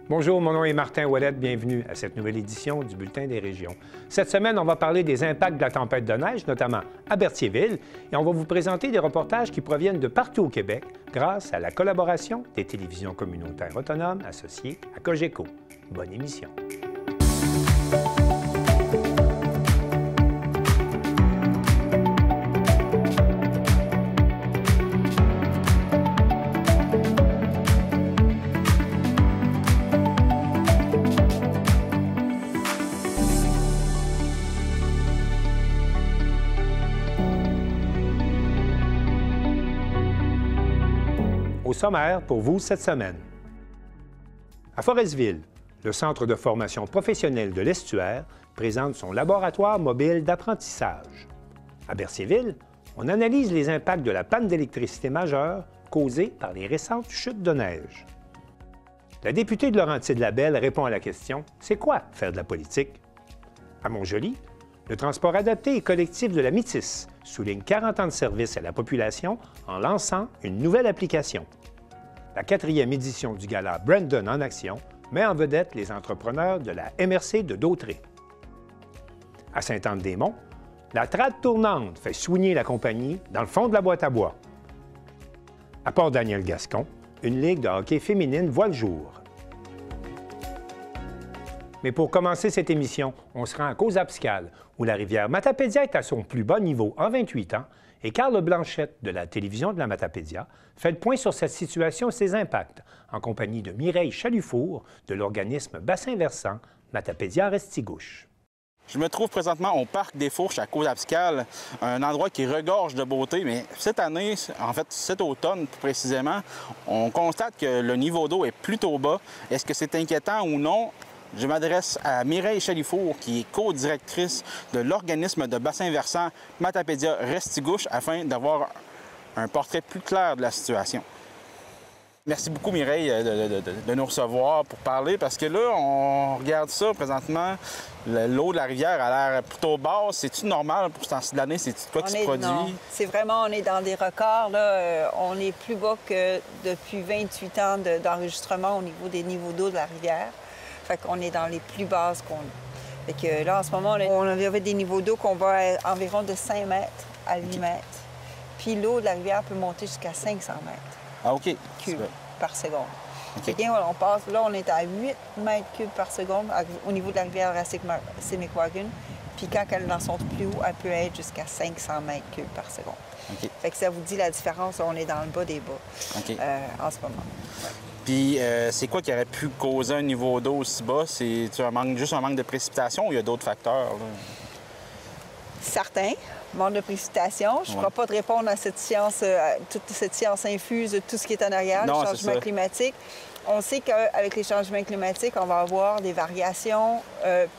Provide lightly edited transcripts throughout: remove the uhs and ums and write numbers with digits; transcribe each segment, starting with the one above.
Bonjour, mon nom est Martin Ouellette. Bienvenue à cette nouvelle édition du Bulletin des régions. Cette semaine, on va parler des impacts de la tempête de neige, notamment à Berthierville, et on va vous présenter des reportages qui proviennent de partout au Québec grâce à la collaboration des télévisions communautaires autonomes associées à Cogeco. Bonne émission. Au sommaire pour vous cette semaine. À Forestville, le Centre de formation professionnelle de l'Estuaire présente son laboratoire mobile d'apprentissage. À Berthierville, on analyse les impacts de la panne d'électricité majeure causée par les récentes chutes de neige. La députée de Laurentide-Labelle répond à la question « C'est quoi faire de la politique? » À Montjoly, le transport adapté et collectif de la Métis souligne 40 ans de service à la population en lançant une nouvelle application. La 4e édition du gala Brandon en action met en vedette les entrepreneurs de la MRC de Dautré. À Sainte-Anne-des-Monts, la trade tournante fait soigner la compagnie dans le fond de la boîte à bois. À Port-Daniel-Gascon, une ligue de hockey féminine voit le jour. Mais pour commencer cette émission, on se rend à Causa-Piscale, où la rivière Matapédia est à son plus bas niveau en 28 ans, et Carl Blanchette de la télévision de la Matapédia fait le point sur cette situation et ses impacts, en compagnie de Mireille Chalufour de l'organisme Bassin Versant Matapédia-Restigouche. Je me trouve présentement au Parc des Fourches à Causa-Piscale, un endroit qui regorge de beauté, mais cette année, en fait cet automne plus précisément, on constate que le niveau d'eau est plutôt bas. Est-ce que c'est inquiétant ou non? Je m'adresse à Mireille Chalufour, qui est co-directrice de l'organisme de bassin versant Matapédia-Restigouche, afin d'avoir un portrait plus clair de la situation. Merci beaucoup, Mireille, de nous recevoir pour parler, parce que là, on regarde ça présentement, l'eau de la rivière a l'air plutôt basse. C'est-tu normal pour ce temps-ci de l'année? C'est quoi qui se produit? Non, c'est vraiment, on est dans des records. Là. On est plus bas que depuis 28 ans d'enregistrement au niveau des niveaux d'eau de la rivière. Fait qu'on est dans les plus basses qu'on a. Fait que là, en ce moment, on avait des niveaux d'eau qu'on va à environ de 5 mètres à 8 mètres. Puis l'eau de la rivière peut monter jusqu'à 500 mètres. Ah, OK. Cubes par seconde. Okay. Fait on passe, là, on est à 8 mètres cubes par seconde au niveau de la rivière Assiniquagon. Puis quand elle est dans son plus haut, elle peut être jusqu'à 500 mètres cubes par seconde. Okay. Fait que ça vous dit la différence, on est dans le bas des bas en ce moment. Ouais. Puis, c'est quoi qui aurait pu causer un niveau d'eau aussi bas? C'est juste un manque de précipitation ou il y a d'autres facteurs? Là? Certains. Manque de précipitation. Je ne pourrais pas te répondre à cette science, toute cette science infuse de tout ce qui est en arrière, le changement climatique. On sait qu'avec les changements climatiques, on va avoir des variations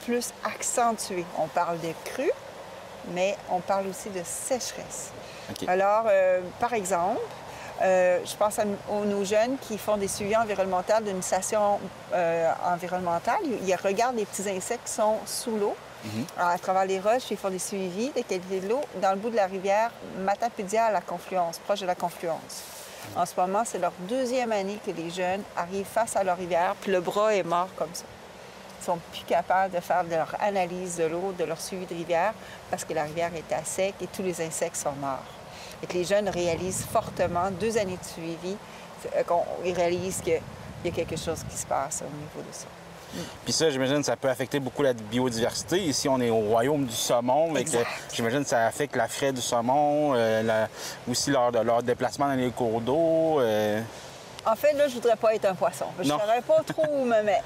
plus accentuées. On parle de crues, mais on parle aussi de sécheresse. Okay. Alors, par exemple, je pense à nos jeunes qui font des suivis environnementaux d'une station environnementale. Ils regardent les petits insectes qui sont sous l'eau, à travers les roches, ils font des suivis de qualité de l'eau dans le bout de la rivière Matapédia à la confluence, proche de la confluence. En ce moment, c'est leur 2e année que les jeunes arrivent face à leur rivière, puis le bras est mort comme ça. Ils sont plus capables de faire leur analyse de l'eau, de leur suivi de rivière, parce que la rivière est à sec et tous les insectes sont morts. Et que les jeunes réalisent fortement, 2 années de suivi, ils réalisent qu'il y a quelque chose qui se passe au niveau de ça. Puis ça, j'imagine, ça peut affecter beaucoup la biodiversité. Ici, on est au royaume du saumon. J'imagine que ça affecte la fraie du saumon, aussi leur déplacement dans les cours d'eau. En fait, là, je voudrais pas être un poisson. Je ne saurais pas trop où me mettre.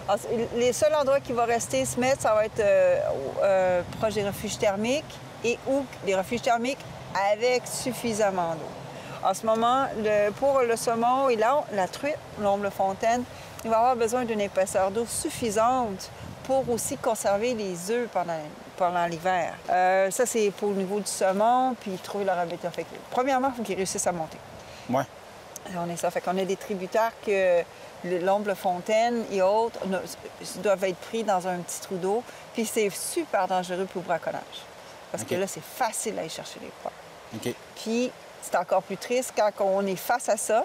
Alors, les seuls endroits qui vont rester se mettre, ça va être proche des refuges thermiques ou des refuges thermiques avec suffisamment d'eau. En ce moment, pour le saumon et la truite, l'omble-fontaine, il va avoir besoin d'une épaisseur d'eau suffisante pour aussi conserver les œufs pendant l'hiver. Ça, c'est pour le niveau du saumon, puis trouver leur habitat. Fait que, premièrement, il faut qu'ils réussissent à monter. Oui. On est ça. Fait qu'on a des tributaires que l'omble-fontaine et autres doivent être pris dans un petit trou d'eau, puis c'est super dangereux pour le braconnage. Parce que là, c'est facile d'aller chercher les pois. OK. Puis, c'est encore plus triste quand on est face à ça.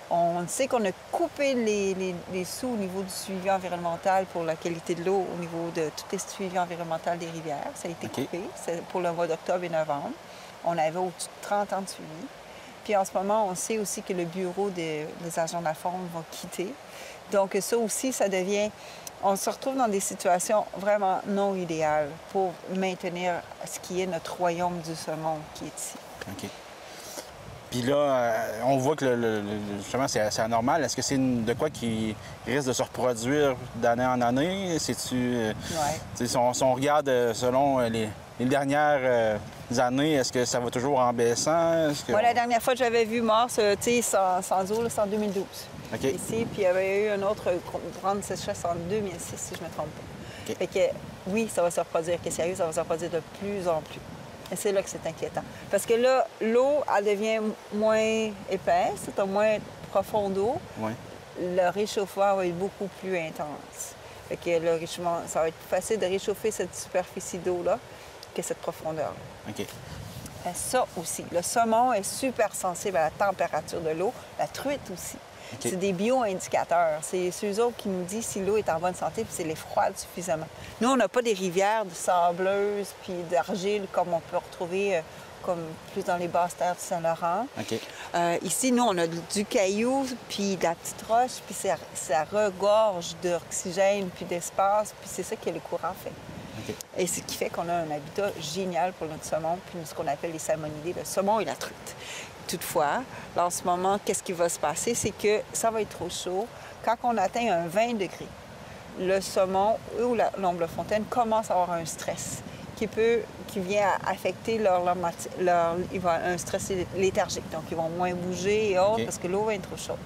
On sait qu'on a coupé les sous au niveau du suivi environnemental pour la qualité de l'eau, au niveau de tous les suivis environnementaux des rivières. Ça a été coupé. C'est pour le mois d'octobre et novembre. On avait au-dessus de 30 ans de suivi. Puis en ce moment, on sait aussi que le bureau des agents de la faune va quitter. Donc ça aussi, ça devient... On se retrouve dans des situations vraiment non idéales pour maintenir ce qui est notre royaume du saumon qui est ici. OK. Puis là, on voit que justement, c'est anormal. Est-ce que c'est de quoi qui risque de se reproduire d'année en année? C'est-tu... Oui. Si on regarde selon les dernières années, est-ce que ça va toujours en baissant? Moi, la dernière fois que j'avais vu mort, sans eau, c'est en 2012. Okay. Ici, puis il y avait eu une autre grande sécheresse en 2006, si je ne me trompe pas. Okay. Fait que, oui, ça va se reproduire. Que sérieux, ça va se reproduire de plus en plus. Et c'est là que c'est inquiétant. Parce que là, l'eau, elle devient moins épaisse, c'est moins profond d'eau. Oui. Le réchauffement va être beaucoup plus intense. Fait que le réchauffement, ça va être plus facile de réchauffer cette superficie d'eau-là que cette profondeur. OK. Et ça aussi. Le saumon est super sensible à la température de l'eau. La truite aussi. Okay. C'est des bio-indicateurs. C'est eux autres qui nous disent si l'eau est en bonne santé puis si elle est froide suffisamment. Nous, on n'a pas des rivières de sableuses puis d'argile comme on peut retrouver comme plus dans les basses terres du Saint-Laurent. Okay. Ici, nous, on a du caillou puis de la petite roche puis ça regorge d'oxygène puis d'espace puis c'est ça que le courant fait. Okay. Et c'est ce qui fait qu'on a un habitat génial pour notre saumon puis ce qu'on appelle les salmonidés, le saumon et la truite. Toutefois, là, en ce moment, qu'est-ce qui va se passer? C'est que ça va être trop chaud. Quand on atteint un 20 degrés, le saumon ou l'omble-fontaine commence à avoir un stress qui vient affecter un stress léthargique. Donc, ils vont moins bouger et autres parce que l'eau va être trop chaude.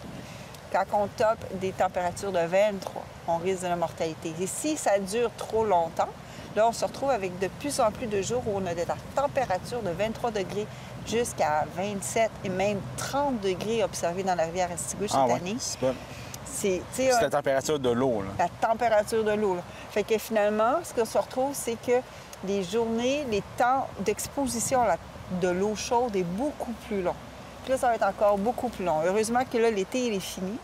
Quand on tope des températures de 23, on risque de la mortalité. Et si ça dure trop longtemps, là, on se retrouve avec de plus en plus de jours où on a de la température de 23 degrés jusqu'à 27 et même 30 degrés observés dans la rivière Restigouche cette année. C'est la température de l'eau. La température de l'eau. Fait que finalement, ce qu'on se retrouve, c'est que les journées, les temps d'exposition de l'eau chaude est beaucoup plus long. Puis là, ça va être encore beaucoup plus long. Heureusement que là, l'été, il est fini.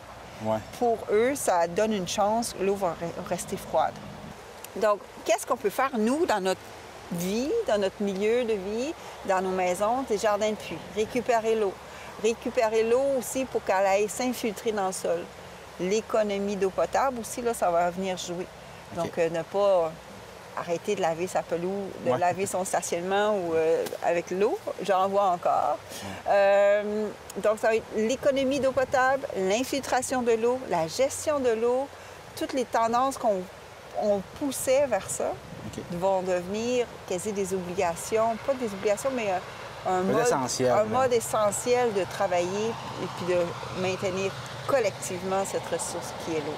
Ouais. Pour eux, ça donne une chance, l'eau va rester froide. Donc, qu'est-ce qu'on peut faire, nous, dans notre vie, dans notre milieu de vie, dans nos maisons, des jardins de puits? Récupérer l'eau. Récupérer l'eau aussi pour qu'elle aille s'infiltrer dans le sol. L'économie d'eau potable aussi, là, ça va venir jouer. Donc, ne pas arrêter de laver sa pelouse, de laver son stationnement ou avec l'eau. J'en vois encore. Donc, ça va être l'économie d'eau potable, l'infiltration de l'eau, la gestion de l'eau, toutes les tendances qu'on poussait vers ça vont devenir quasi des obligations, pas des obligations, mais un mode essentiel de travailler et puis de maintenir collectivement cette ressource qui est l'eau.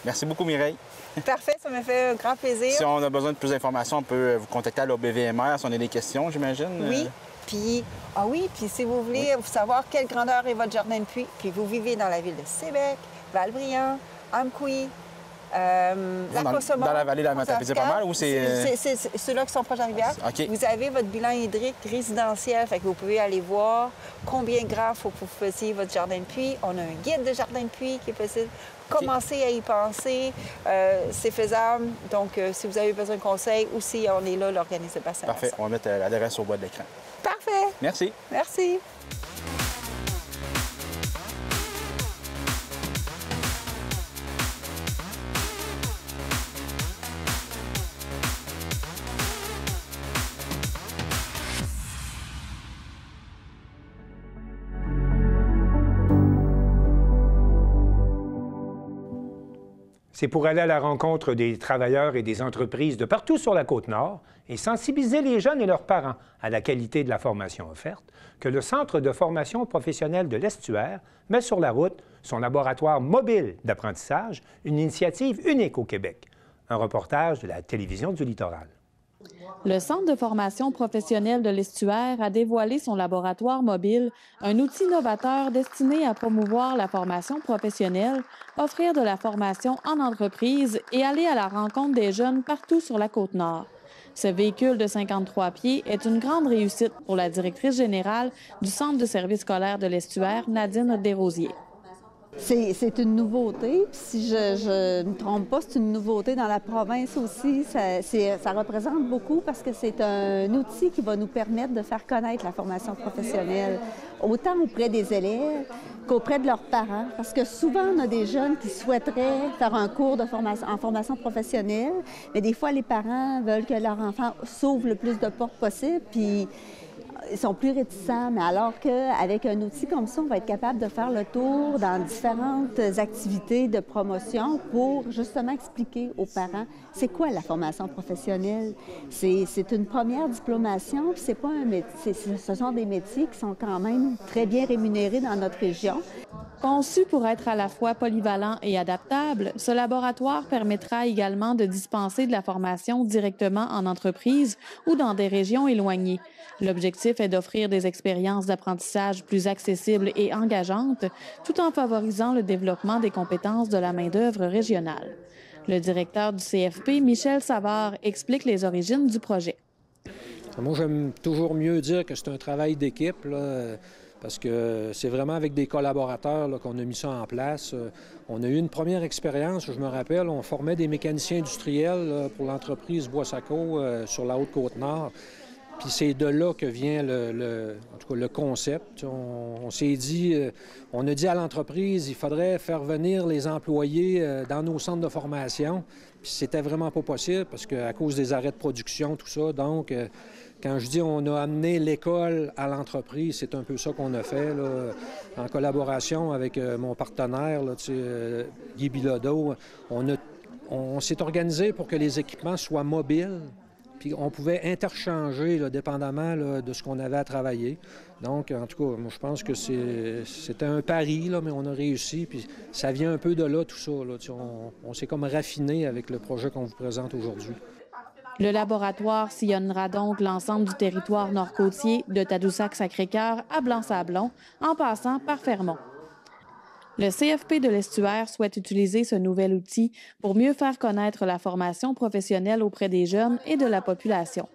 Merci beaucoup, Mireille. Parfait, ça m'a fait un grand plaisir. Si on a besoin de plus d'informations, on peut vous contacter à l'OBVMR si on a des questions, j'imagine. Oui. Puis si vous voulez savoir quelle grandeur est votre jardin de puits, puis vous vivez dans la ville de Sébec, Val-Brillant, Amqui, dans la vallée de la Matapédia pas mal ou c'est... C'est ceux-là qui sont proches de la rivière. Okay. Vous avez votre bilan hydrique résidentiel, fait que vous pouvez aller voir combien de grands il faut que vous fassiez votre jardin de puits. On a un guide de jardin de puits qui est possible. Commencez à y penser, c'est faisable. Donc, si vous avez besoin de conseils, aussi, on est là, l'organisme de bassin. Parfait, on va mettre l'adresse au bas de l'écran. Parfait. Merci. Merci. C'est pour aller à la rencontre des travailleurs et des entreprises de partout sur la Côte-Nord et sensibiliser les jeunes et leurs parents à la qualité de la formation offerte que le Centre de formation professionnelle de l'Estuaire met sur la route son laboratoire mobile d'apprentissage, une initiative unique au Québec. Un reportage de la Télévision du Littoral. Le Centre de formation professionnelle de l'Estuaire a dévoilé son laboratoire mobile, un outil novateur destiné à promouvoir la formation professionnelle, offrir de la formation en entreprise et aller à la rencontre des jeunes partout sur la Côte-Nord. Ce véhicule de 53 pieds est une grande réussite pour la directrice générale du Centre de services scolaires de l'Estuaire, Nadine Desrosiers. C'est une nouveauté. Si je ne me trompe pas, c'est une nouveauté dans la province aussi. Ça représente beaucoup parce que c'est un outil qui va nous permettre de faire connaître la formation professionnelle, autant auprès des élèves qu'auprès de leurs parents. Parce que souvent, on a des jeunes qui souhaiteraient faire un cours de en formation professionnelle, mais des fois, les parents veulent que leur enfant s'ouvre le plus de portes possible, puis ils sont plus réticents, mais alors qu'avec un outil comme ça, on va être capable de faire le tour dans différentes activités de promotion pour justement expliquer aux parents c'est quoi la formation professionnelle. C'est une première diplomation, puis c'est pas un métier, ce sont des métiers qui sont quand même très bien rémunérés dans notre région. Conçu pour être à la fois polyvalent et adaptable, ce laboratoire permettra également de dispenser de la formation directement en entreprise ou dans des régions éloignées. L'objectif est d'offrir des expériences d'apprentissage plus accessibles et engageantes, tout en favorisant le développement des compétences de la main-d'œuvre régionale. Le directeur du CFP, Michel Savard, explique les origines du projet. Moi, j'aime toujours mieux dire que c'est un travail d'équipe, parce que c'est vraiment avec des collaborateurs qu'on a mis ça en place. On a eu une première expérience, je me rappelle, on formait des mécaniciens industriels pour l'entreprise Boissaco sur la Haute-Côte-Nord. Puis c'est de là que vient en tout cas, le concept. On s'est dit, on a dit à l'entreprise, il faudrait faire venir les employés dans nos centres de formation. Puis c'était vraiment pas possible parce qu'à cause des arrêts de production, tout ça. Donc, quand je dis on a amené l'école à l'entreprise, c'est un peu ça qu'on a fait, là, en collaboration avec mon partenaire, là, Guy Bilodeau. On s'est organisé pour que les équipements soient mobiles. Puis on pouvait interchanger, là, dépendamment là, de ce qu'on avait à travailler. Donc, en tout cas, moi, je pense que c'était un pari, là, mais on a réussi. Puis ça vient un peu de là, tout ça. Là. On s'est comme raffiné avec le projet qu'on vous présente aujourd'hui. Le laboratoire sillonnera donc l'ensemble du territoire nord-côtier, de Tadoussac-Sacré-Cœur à Blanc-Sablon, en passant par Fermont. Le CFP de l'Estuaire souhaite utiliser ce nouvel outil pour mieux faire connaître la formation professionnelle auprès des jeunes et de la population.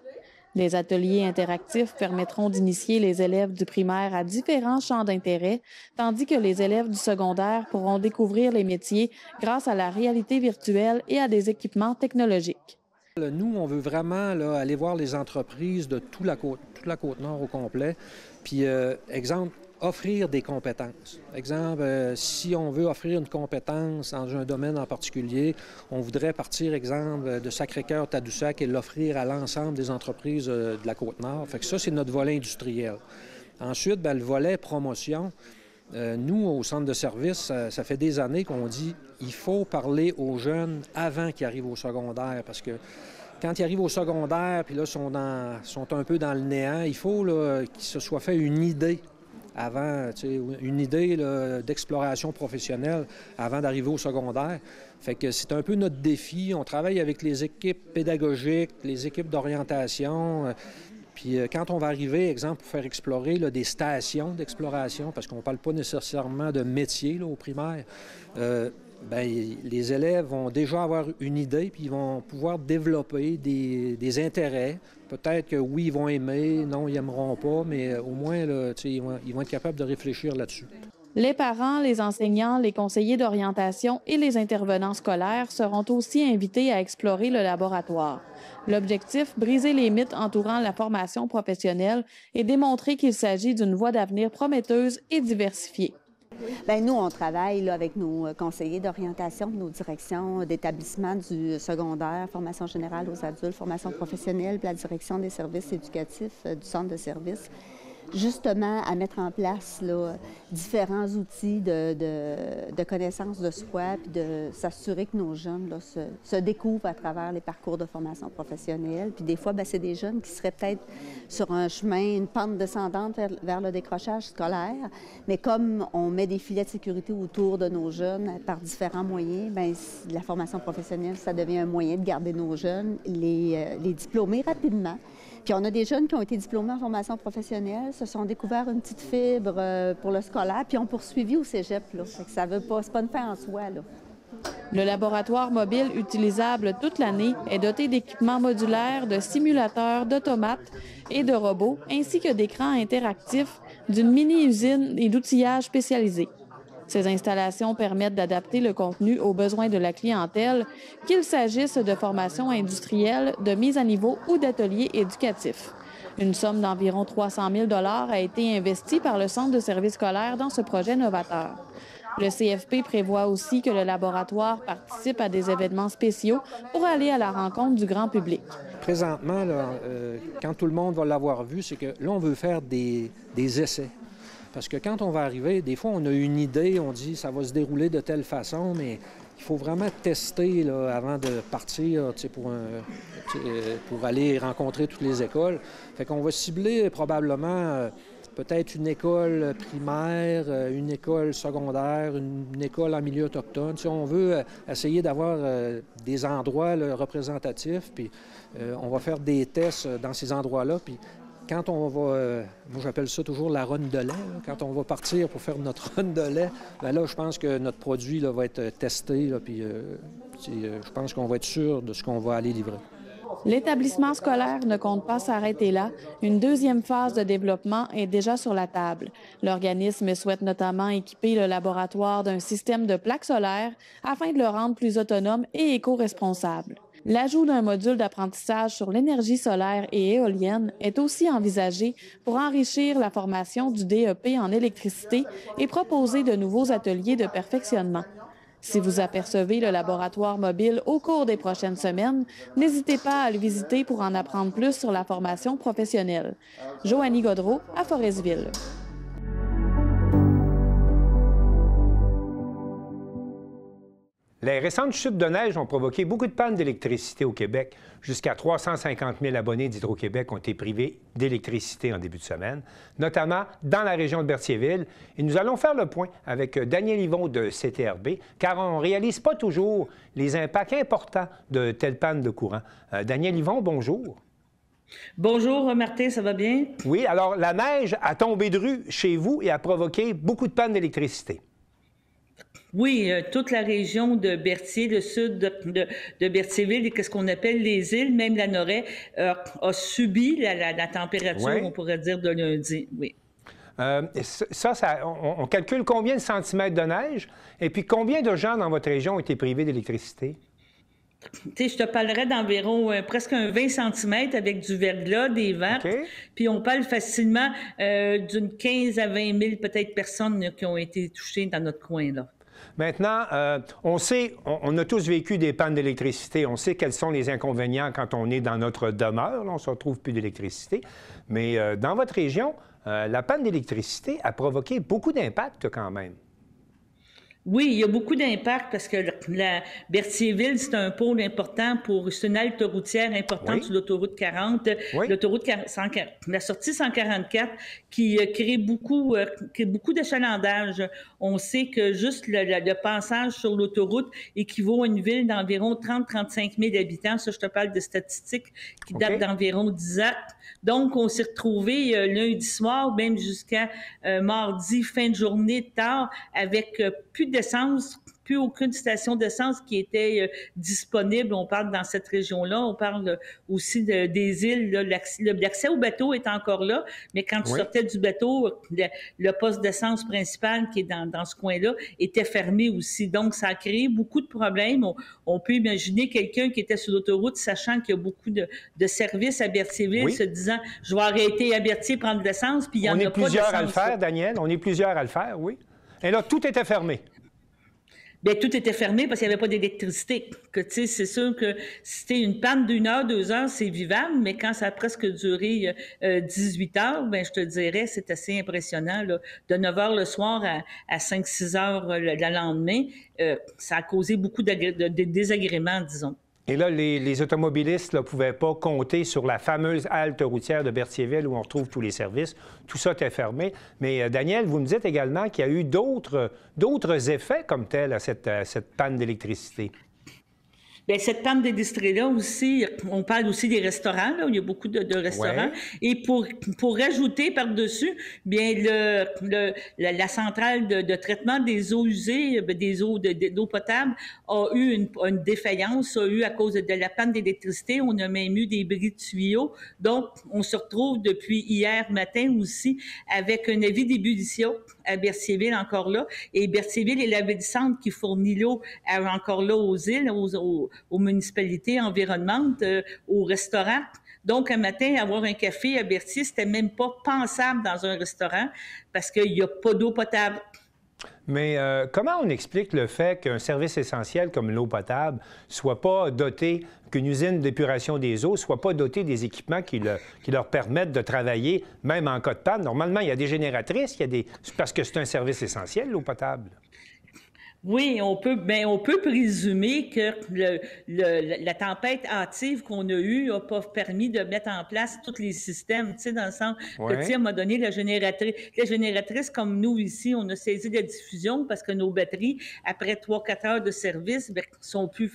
Les ateliers interactifs permettront d'initier les élèves du primaire à différents champs d'intérêt, tandis que les élèves du secondaire pourront découvrir les métiers grâce à la réalité virtuelle et à des équipements technologiques. Nous, on veut vraiment là, aller voir les entreprises de toute la Côte-Nord au complet. Puis, exemple, offrir des compétences. Exemple, si on veut offrir une compétence dans un domaine en particulier, on voudrait partir, exemple, de Sacré-Cœur-Tadoussac et l'offrir à l'ensemble des entreprises de la Côte-Nord. Fait que ça, c'est notre volet industriel. Ensuite, bien, le volet promotion. Nous, au centre de service, ça fait des années qu'on dit il faut parler aux jeunes avant qu'ils arrivent au secondaire, parce que quand ils arrivent au secondaire, puis là, sont un peu dans le néant, il faut qu'ils se soient fait une idée avant, une idée d'exploration professionnelle avant d'arriver au secondaire. Fait que c'est un peu notre défi. On travaille avec les équipes pédagogiques, les équipes d'orientation. Puis quand on va arriver, exemple, pour faire explorer des stations d'exploration, parce qu'on ne parle pas nécessairement de métier là, au primaire, bien, les élèves vont déjà avoir une idée, puis ils vont pouvoir développer des intérêts. Peut-être que oui, ils vont aimer, non, ils n'aimeront pas, mais au moins, là, ils vont être capables de réfléchir là-dessus. Les parents, les enseignants, les conseillers d'orientation et les intervenants scolaires seront aussi invités à explorer le laboratoire. L'objectif, briser les mythes entourant la formation professionnelle et démontrer qu'il s'agit d'une voie d'avenir prometteuse et diversifiée. Bien, nous, on travaille là, avec nos conseillers d'orientation, nos directions d'établissement du secondaire, formation générale aux adultes, formation professionnelle, puis la direction des services éducatifs du centre de services, justement à mettre en place là, différents outils de connaissance de soi, puis de s'assurer que nos jeunes là, se découvrent à travers les parcours de formation professionnelle. Puis des fois, bien, c'est des jeunes qui seraient peut-être sur un chemin, une pente descendante vers le décrochage scolaire, mais comme on met des filets de sécurité autour de nos jeunes par différents moyens, bien, la formation professionnelle, ça devient un moyen de garder nos jeunes, les diplômer rapidement. Puis on a des jeunes qui ont été diplômés en formation professionnelle, se sont découverts une petite fibre pour le scolaire, puis ont poursuivi au cégep. Là. Fait que ça veut pas, c'est pas une fin en soi, là. Le laboratoire mobile utilisable toute l'année est doté d'équipements modulaires, de simulateurs, d'automates et de robots, ainsi que d'écrans interactifs, d'une mini-usine et d'outillage spécialisés. Ces installations permettent d'adapter le contenu aux besoins de la clientèle, qu'il s'agisse de formations industrielles, de mise à niveau ou d'ateliers éducatifs. Une somme d'environ 300 000 $ a été investie par le Centre de services scolaires dans ce projet novateur. Le CFP prévoit aussi que le laboratoire participe à des événements spéciaux pour aller à la rencontre du grand public. Présentement, là, quand tout le monde va l'avoir vu, c'est que là, on veut faire des essais. Parce que quand on va arriver, des fois, on a une idée, on dit ça va se dérouler de telle façon, mais il faut vraiment tester là, avant de partir pour aller rencontrer toutes les écoles. Fait qu'on va cibler probablement peut-être une école primaire, une école secondaire, une école en milieu autochtone. Si on veut essayer d'avoir des endroits là, représentatifs, puis on va faire des tests dans ces endroits-là, puis quand on va, moi j'appelle ça toujours la run de lait, là. Quand on va partir pour faire notre run de lait, bien là je pense que notre produit là, va être testé, là, puis je pense qu'on va être sûr de ce qu'on va aller livrer. L'établissement scolaire ne compte pas s'arrêter là. Une deuxième phase de développement est déjà sur la table. L'organisme souhaite notamment équiper le laboratoire d'un système de plaques solaires afin de le rendre plus autonome et éco-responsable. L'ajout d'un module d'apprentissage sur l'énergie solaire et éolienne est aussi envisagé pour enrichir la formation du DEP en électricité et proposer de nouveaux ateliers de perfectionnement. Si vous apercevez le laboratoire mobile au cours des prochaines semaines, n'hésitez pas à le visiter pour en apprendre plus sur la formation professionnelle. Joanie Gaudreault à Forestville. Les récentes chutes de neige ont provoqué beaucoup de pannes d'électricité au Québec. Jusqu'à 350 000 abonnés d'Hydro-Québec ont été privés d'électricité en début de semaine, notamment dans la région de Berthierville. Et nous allons faire le point avec Daniel Yvon de CTRB, car on ne réalise pas toujours les impacts importants de telles pannes de courant. Daniel Yvon, bonjour. Bonjour, Martin, ça va bien? Oui, alors la neige a tombé de rue chez vous et a provoqué beaucoup de pannes d'électricité. Oui, toute la région de Berthier, le sud de Berthierville et ce qu'on appelle les îles, même la Noret, a subi la température, oui, on pourrait dire, de lundi. Oui. On calcule combien de centimètres de neige et puis combien de gens dans votre région ont été privés d'électricité? Tu sais, je te parlerais d'environ presque un 20 cm avec du verglas, des vents. Okay. Puis on parle facilement d'une 15 à 20 000 peut-être personnes qui ont été touchées dans notre coin, là. Maintenant, on sait, on a tous vécu des pannes d'électricité. On sait quels sont les inconvénients quand on est dans notre demeure. Là, on ne se retrouve plus d'électricité. Mais dans votre région, la panne d'électricité a provoqué beaucoup d'impact quand même. Oui, il y a beaucoup d'impact parce que la Berthierville, c'est un pôle important c'est une halte routière importante, oui, sur l'autoroute 40, oui, l'autoroute la sortie 144 qui crée beaucoup d'achalandage. On sait que juste le passage sur l'autoroute équivaut à une ville d'environ 30-35 000 habitants. Ça, je te parle de statistiques qui datent d'environ 10 ans. Donc, on s'est retrouvés lundi soir, même jusqu'à mardi, fin de journée, tard, avec plus d'essence, plus aucune station d'essence qui était disponible. On parle dans cette région-là. On parle aussi des îles. L'accès au bateau est encore là, mais quand tu sortais du bateau, le poste d'essence principal qui est dans ce coin-là était fermé aussi. Donc, ça a créé beaucoup de problèmes. On peut imaginer quelqu'un qui était sur l'autoroute, sachant qu'il y a beaucoup de services à Berthierville, se disant « Je vais arrêter à Berthier, prendre de l'essence », puis il y en a pas d'essence. On est plusieurs à le faire, Daniel. On est plusieurs à le faire, oui. Et là, tout était fermé. Bien, tout était fermé parce qu'il n'y avait pas d'électricité. Tu sais, c'est sûr que si c'était une panne d'1 heure, 2 heures, c'est vivable, mais quand ça a presque duré 18 heures, bien, je te dirais, c'est assez impressionnant, là. De 9 heures le soir à 5-6 heures le lendemain, ça a causé beaucoup de désagréments, disons. Et là, les automobilistes ne pouvaient pas compter sur la fameuse halte routière de Berthierville où on retrouve tous les services. Tout ça était fermé. Mais Daniel, vous me dites également qu'il y a eu d'autres effets comme tels à cette panne d'électricité. Bien, cette panne d'industrie-là aussi, on parle aussi des restaurants, là, où il y a beaucoup de restaurants. Ouais. Et pour rajouter par-dessus, bien, la centrale de traitement des eaux usées, des eaux d'eau potable, a eu une défaillance, a eu à cause de la panne d'électricité. On a même eu des bris de tuyaux. Donc, on se retrouve depuis hier matin aussi avec un avis d'ébullition à Berthierville encore là. Et Berthierville est la ville centre qui fournit l'eau encore là aux îles, aux municipalités environnantes, aux restaurants. Donc, un matin, avoir un café à Berthier, c'était même pas pensable dans un restaurant parce qu'il n'y a pas d'eau potable. Mais comment on explique le fait qu'un service essentiel comme l'eau potable soit pas doté, qu'une usine d'épuration des eaux soit pas dotée des équipements qui leur permettent de travailler, même en cas de panne? Normalement, il y a des génératrices, parce que c'est un service essentiel, l'eau potable. Oui, on peut présumer que la tempête hâtive qu'on a eue n'a pas permis de mettre en place tous les systèmes, tu sais, dans le sens que, tu sais, à un moment donné, la génératrice, comme nous ici, on a saisi la diffusion parce que nos batteries, après 3-4 heures de service, bien, sont plus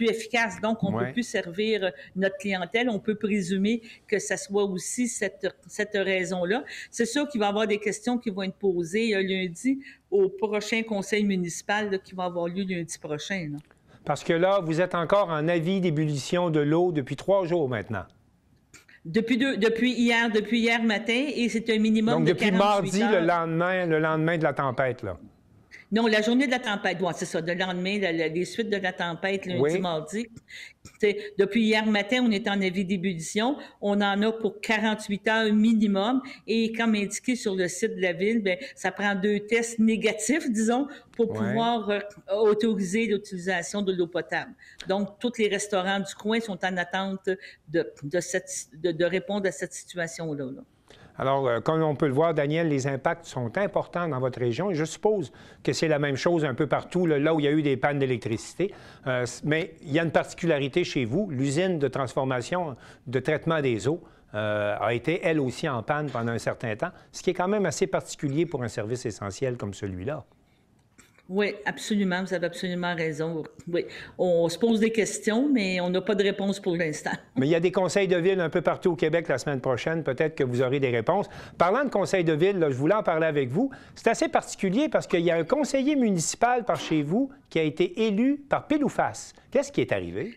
efficaces. Donc, on ne peut plus servir notre clientèle. On peut présumer que ça soit aussi cette raison-là. C'est sûr qu'il va y avoir des questions qui vont être posées lundi au prochain conseil municipal là, qui va avoir lieu lundi prochain. Là. Parce que là, vous êtes encore en avis d'ébullition de l'eau depuis 3 jours maintenant. Depuis hier matin, et c'est un minimum de 48 heures. Donc, depuis mardi, le lendemain de la tempête, là. Non, la journée de la tempête, ouais, c'est ça, le lendemain, les suites de la tempête, lundi, mardi. Depuis hier matin, on est en avis d'ébullition. On en a pour 48 heures minimum. Et comme indiqué sur le site de la Ville, bien, ça prend 2 tests négatifs, disons, pour pouvoir autoriser l'utilisation de l'eau potable. Donc, tous les restaurants du coin sont en attente de répondre à cette situation-là. Là. Alors, comme on peut le voir, Daniel, les impacts sont importants dans votre région et je suppose que c'est la même chose un peu partout, là où il y a eu des pannes d'électricité. Mais il y a une particularité chez vous. L'usine de transformation, de traitement des eaux a été, elle aussi, en panne pendant un certain temps, ce qui est quand même assez particulier pour un service essentiel comme celui-là. Oui, absolument. Vous avez absolument raison. Oui. On se pose des questions, mais on n'a pas de réponse pour l'instant. Mais il y a des conseils de ville un peu partout au Québec la semaine prochaine. Peut-être que vous aurez des réponses. Parlant de conseils de ville, là, je voulais en parler avec vous. C'est assez particulier parce qu'il y a un conseiller municipal par chez vous qui a été élu par pile ou face. Qu'est-ce qui est arrivé?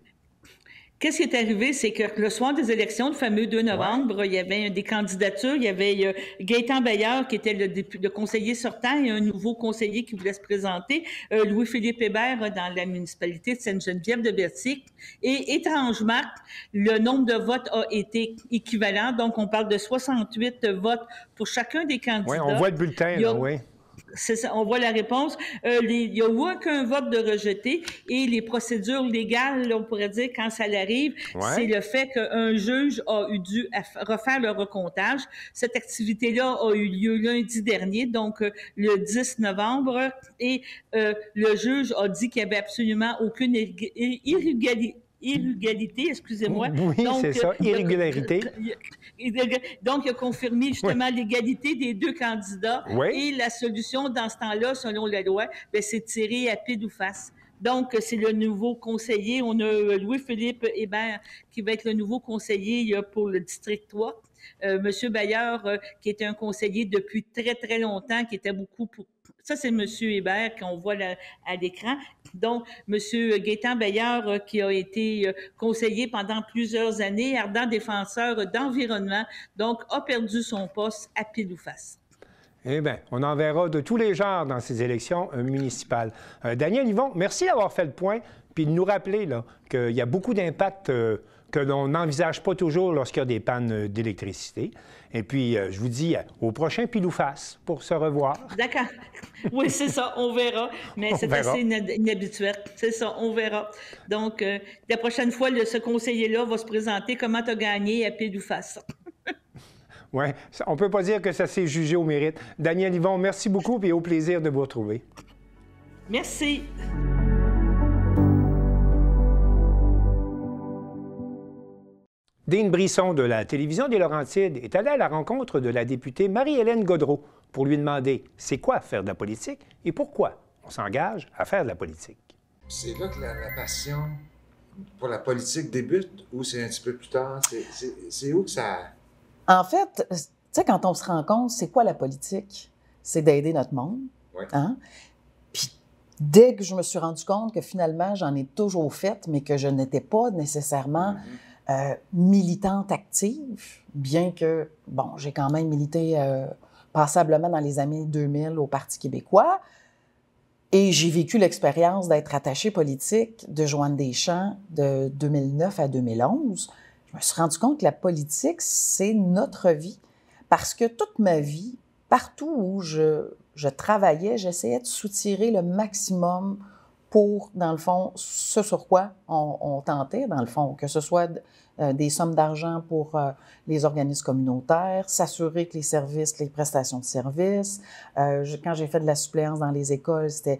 Qu'est-ce qui est arrivé, c'est que le soir des élections, le fameux 2 novembre, il y avait des candidatures. Il y avait Gaétan Bayard, qui était le conseiller sortant, et un nouveau conseiller qui voulait se présenter, Louis-Philippe Hébert, dans la municipalité de Sainte-Geneviève de Berthier. Et étrangement, le nombre de votes a été équivalent. Donc, on parle de 68 votes pour chacun des candidats. Oui, on voit le bulletin, là, oui. C'est ça, on voit la réponse. Il n'y a aucun vote de rejeté et les procédures légales, là, on pourrait dire, quand ça arrive, c'est le fait qu'un juge a dû refaire le recomptage. Cette activité-là a eu lieu lundi dernier, donc le 10 novembre, et le juge a dit qu'il n'y avait absolument aucune irrégularité, excusez-moi. Oui, c'est ça, irrégularité. Donc, il a confirmé justement l'égalité des 2 candidats et la solution dans ce temps-là, selon la loi, c'est de tirer à pile ou face. Donc, c'est le nouveau conseiller. On a Louis-Philippe Hébert qui va être le nouveau conseiller pour le district 3. Monsieur Bayard, qui était un conseiller depuis très, très longtemps, qui était beaucoup pour... Ça, c'est M. Hébert qu'on voit là, à l'écran. Donc, M. Gaétan Bayard, qui a été conseiller pendant plusieurs années, ardent défenseur d'environnement, donc a perdu son poste à pile ou face. Eh bien, on en verra de tous les genres dans ces élections municipales. Daniel Yvon, merci d'avoir fait le point, puis de nous rappeler qu'il y a beaucoup d'impacts que l'on n'envisage pas toujours lorsqu'il y a des pannes d'électricité. Et puis, je vous dis au prochain pile ou face pour se revoir. D'accord. Oui, c'est ça, on verra. Mais c'est assez inhabituel. C'est ça, on verra. Donc, la prochaine fois, ce conseiller-là va se présenter comment tu as gagné à pile ou face. Oui, on ne peut pas dire que ça s'est jugé au mérite. Daniel Yvon, merci beaucoup et au plaisir de vous retrouver. Merci. Dean Brisson de la télévision des Laurentides est allé à la rencontre de la députée Marie-Hélène Gaudreault pour lui demander c'est quoi faire de la politique et pourquoi on s'engage à faire de la politique. C'est là que la passion pour la politique débute ou c'est un petit peu plus tard? C'est où que ça... En fait, tu sais, quand on se rend compte, c'est quoi la politique? C'est d'aider notre monde. Oui. Hein? Puis dès que je me suis rendu compte que finalement, j'en ai toujours fait, mais que je n'étais pas nécessairement militante active, bien que, bon, j'ai quand même milité passablement dans les années 2000 au Parti québécois, et j'ai vécu l'expérience d'être attachée politique de Joanne Deschamps de 2009 à 2011. Je me suis rendu compte que la politique, c'est notre vie, parce que toute ma vie, partout où je travaillais, j'essayais de soutirer le maximum pour, dans le fond, ce sur quoi on tentait, dans le fond, que ce soit des sommes d'argent pour les organismes communautaires, s'assurer que les services, les prestations de services. Quand j'ai fait de la suppléance dans les écoles, c'était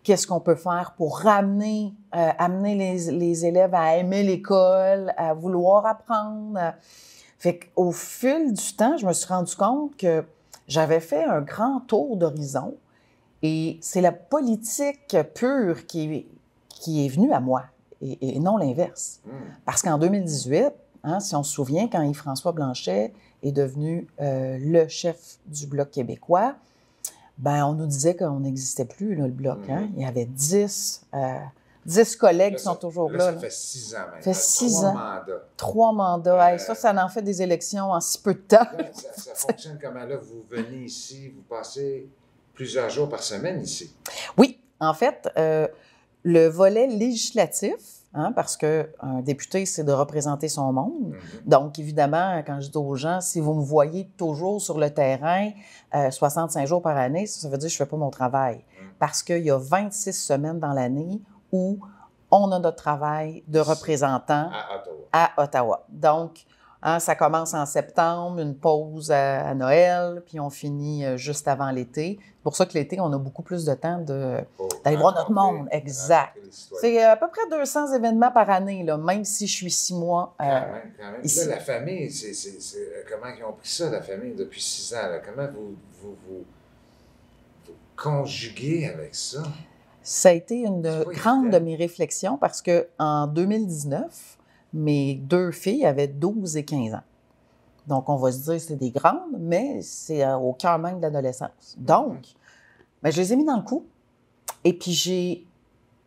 qu'est-ce qu'on peut faire pour amener les élèves à aimer l'école, à vouloir apprendre. Fait qu'au fil du temps, je me suis rendu compte que j'avais fait un grand tour d'horizon. Et c'est la politique pure qui est venue à moi, et non l'inverse. Parce qu'en 2018, hein, si on se souvient, quand Yves-François Blanchet est devenu le chef du Bloc québécois, ben on nous disait qu'on n'existait plus, là, le Bloc. Hein? Il y avait 10 collègues qui sont toujours là. Ça fait 6 ans maintenant. Ça fait 6 ans. 3 mandats. 3 mandats. Hey, ça en fait des élections en si peu de temps. Ça fonctionne comment, là? Vous venez ici, vous passez plusieurs jours par semaine ici. Oui, en fait, le volet législatif, hein, parce qu'un député, c'est de représenter son monde. Donc, évidemment, quand je dis aux gens, si vous me voyez toujours sur le terrain 65 jours par année, ça veut dire que je ne fais pas mon travail. Parce qu'il y a 26 semaines dans l'année où on a notre travail de représentant à Ottawa. Donc, hein, ça commence en septembre, une pause à Noël, puis on finit juste avant l'été. C'est pour ça que l'été, on a beaucoup plus de temps d'aller voir notre monde. Exact. C'est à peu près 200 événements par année, là, même si je suis 6 mois quand même. ici. Là, la famille, comment ils ont pris ça, la famille, depuis 6 ans? Là? Comment vous conjuguez avec ça? Ça a été une grande de mes réflexions parce qu'en 2019, mes 2 filles avaient 12 et 15 ans. Donc, on va se dire que c'est des grandes, mais c'est au cœur même de l'adolescence. Donc, ben, je les ai mis dans le coup. Et puis,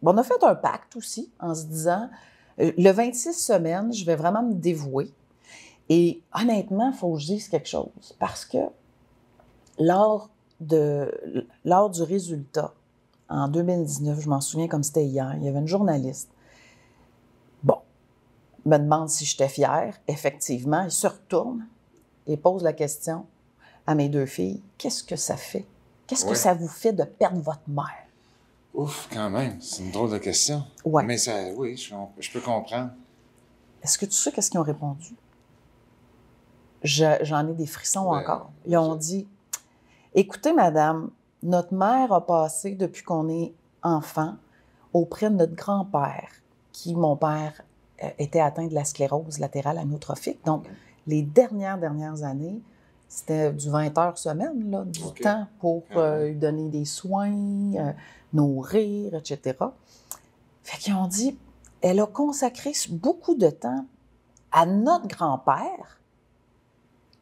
on a fait un pacte aussi en se disant, le 26 semaines, je vais vraiment me dévouer. Et honnêtement, il faut que je dise quelque chose. Parce que lors du résultat, en 2019, je m'en souviens comme c'était hier, il y avait une journaliste. Bon, me demande si j'étais fière. Effectivement, il se retourne et pose la question à mes 2 filles. Qu'est-ce que ça fait? Qu'est-ce que ça vous fait de perdre votre mère? Ouf, quand même, c'est une drôle de question. Ouais. Mais ça, oui, je peux comprendre. Est-ce que tu sais qu'est-ce qu'ils ont répondu? J'en ai des frissons encore. Ils ont dit, écoutez, madame, notre mère a passé, depuis qu'on est enfant, auprès de notre grand-père, qui, mon père, était atteint de la sclérose latérale amyotrophique. Donc, les dernières années, c'était du 20 heures semaine, là, du temps pour lui donner des soins, nourrir, etc. Fait qu'ils ont dit, elle a consacré beaucoup de temps à notre grand-père.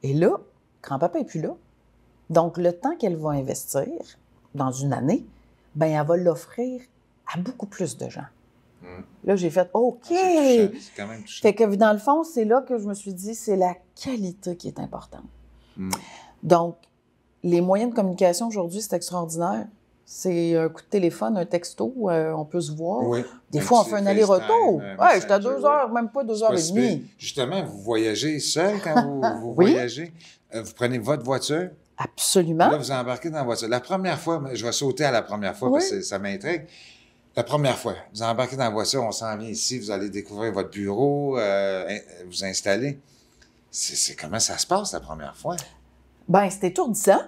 Et là, grand-papa n'est plus là. Donc, le temps qu'elle va investir dans une année, ben elle va l'offrir à beaucoup plus de gens. Là, j'ai fait « OK! » C'est quand même touchant. Fait que, dans le fond, c'est là que je me suis dit, c'est la qualité qui est importante. Donc, les moyens de communication aujourd'hui, c'est extraordinaire. C'est un coup de téléphone, un texto, on peut se voir. Oui. Des fois, on fait un aller-retour. Ouais, j'étais à 2 heures, même pas 2 heures et demie. Justement, vous voyagez seul quand vous voyagez? Vous prenez votre voiture? Absolument. Là, vous embarquez dans la voiture. La première fois, je vais sauter à la première fois parce que ça m'intrigue. La première fois, vous embarquez dans la voiture, on s'en vient ici, vous allez découvrir votre bureau, vous installer. Comment ça se passe la première fois? Bien, c'est étourdissant.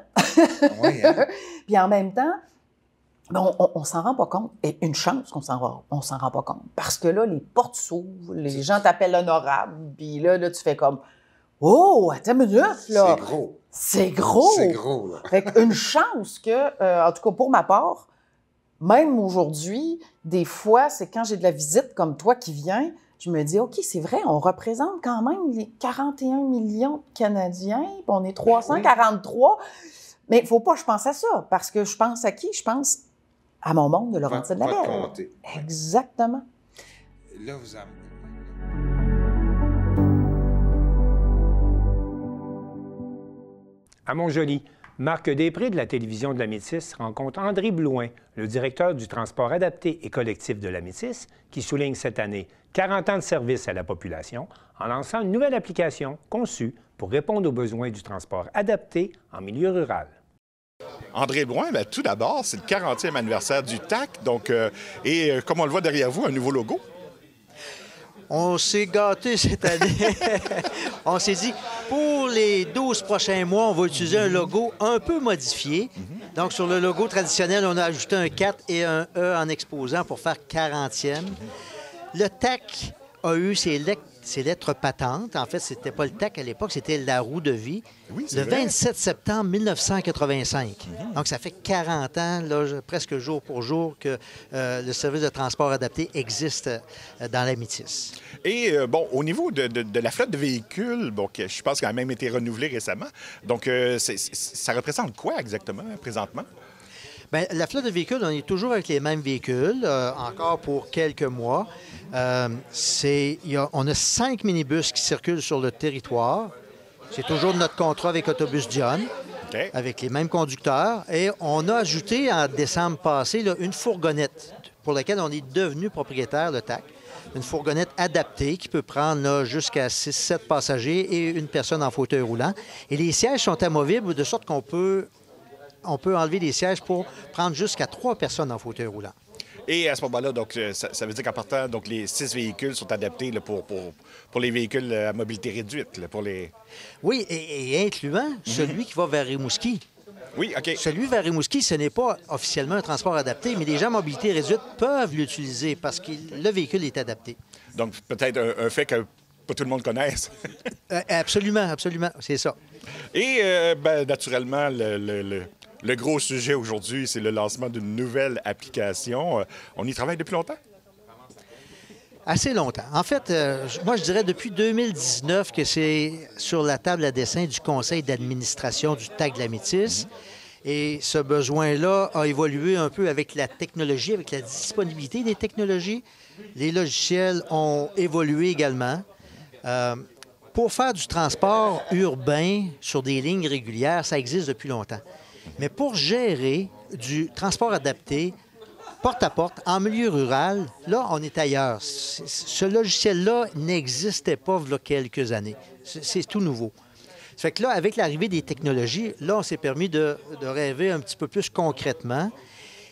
Oui, hein? Puis en même temps, on s'en rend pas compte. Et une chance qu'on s'en rend pas compte. Parce que là, les portes s'ouvrent, les gens t'appellent honorable, puis là, tu fais comme « Oh, attends une minute, là! » C'est gros. C'est gros! C'est gros, là. Fait qu'une chance que, en tout cas pour ma part, même aujourd'hui, des fois, c'est quand j'ai de la visite comme toi qui vient, je me dis, OK, c'est vrai, on représente quand même les 41 millions de Canadiens, puis on est 343. Mais il ne faut pas que je pense à ça, parce que je pense à qui? Je pense à mon monde de Laurentides-Labelle. Exactement. Là, vous amenez... À Montjoly, Marc Després de la télévision de la Métis rencontre André Blouin, le directeur du transport adapté et collectif de la Métis, qui souligne cette année 40 ans de service à la population en lançant une nouvelle application conçue pour répondre aux besoins du transport adapté en milieu rural. André Blouin, bien, tout d'abord, c'est le 40e anniversaire du TAC, donc, comme on le voit derrière vous, un nouveau logo. On s'est gâtés cette année. On s'est dit, pour les 12 prochains mois, on va utiliser un logo un peu modifié. Donc, sur le logo traditionnel, on a ajouté un 4 et un E en exposant pour faire 40e. Le TAC a eu ses lettres patentes. En fait, c'était pas le TAC à l'époque, c'était la roue de vie. Oui, le vrai. 27 septembre 1985. Donc, ça fait 40 ans, là, presque jour pour jour, que le service de transport adapté existe dans la Métis. Et au niveau de la flotte de véhicules, je pense qu'elle a même été renouvelée récemment. Donc, ça représente quoi exactement, présentement? Bien, la flotte de véhicules, on est toujours avec les mêmes véhicules, encore pour quelques mois. On a 5 minibus qui circulent sur le territoire. C'est toujours notre contrat avec Autobus Dion, avec les mêmes conducteurs. Et on a ajouté en décembre passé là, une fourgonnette pour laquelle on est devenu propriétaire, le TAC. Une fourgonnette adaptée qui peut prendre jusqu'à 6-7 passagers et une personne en fauteuil roulant. Et les sièges sont amovibles de sorte qu'on peut enlever les sièges pour prendre jusqu'à 3 personnes en fauteuil roulant. Et à ce moment-là, donc, ça veut dire qu'en partant, donc, les 6 véhicules sont adaptés là, pour les véhicules à mobilité réduite. Là, pour les... Oui, et incluant celui qui va vers Rimouski. Oui, OK. Celui vers Rimouski, ce n'est pas officiellement un transport adapté, mais les gens à mobilité réduite peuvent l'utiliser parce que le véhicule est adapté. Donc, peut-être un fait que pas tout le monde connaisse. Absolument, absolument, c'est ça. Et, naturellement, le gros sujet aujourd'hui, c'est le lancement d'une nouvelle application. On y travaille depuis longtemps? Assez longtemps. En fait, moi, je dirais depuis 2019 que c'est sur la table à dessin du conseil d'administration du TAC de la Métis. Et ce besoin-là a évolué un peu avec la technologie, avec la disponibilité des technologies. Les logiciels ont évolué également. Pour faire du transport urbain sur des lignes régulières, ça existe depuis longtemps. Mais pour gérer du transport adapté, porte à porte, en milieu rural, là, on est ailleurs. Ce logiciel-là n'existait pas il y a quelques années. C'est tout nouveau. Ça fait que là, avec l'arrivée des technologies, là, on s'est permis de rêver un petit peu plus concrètement.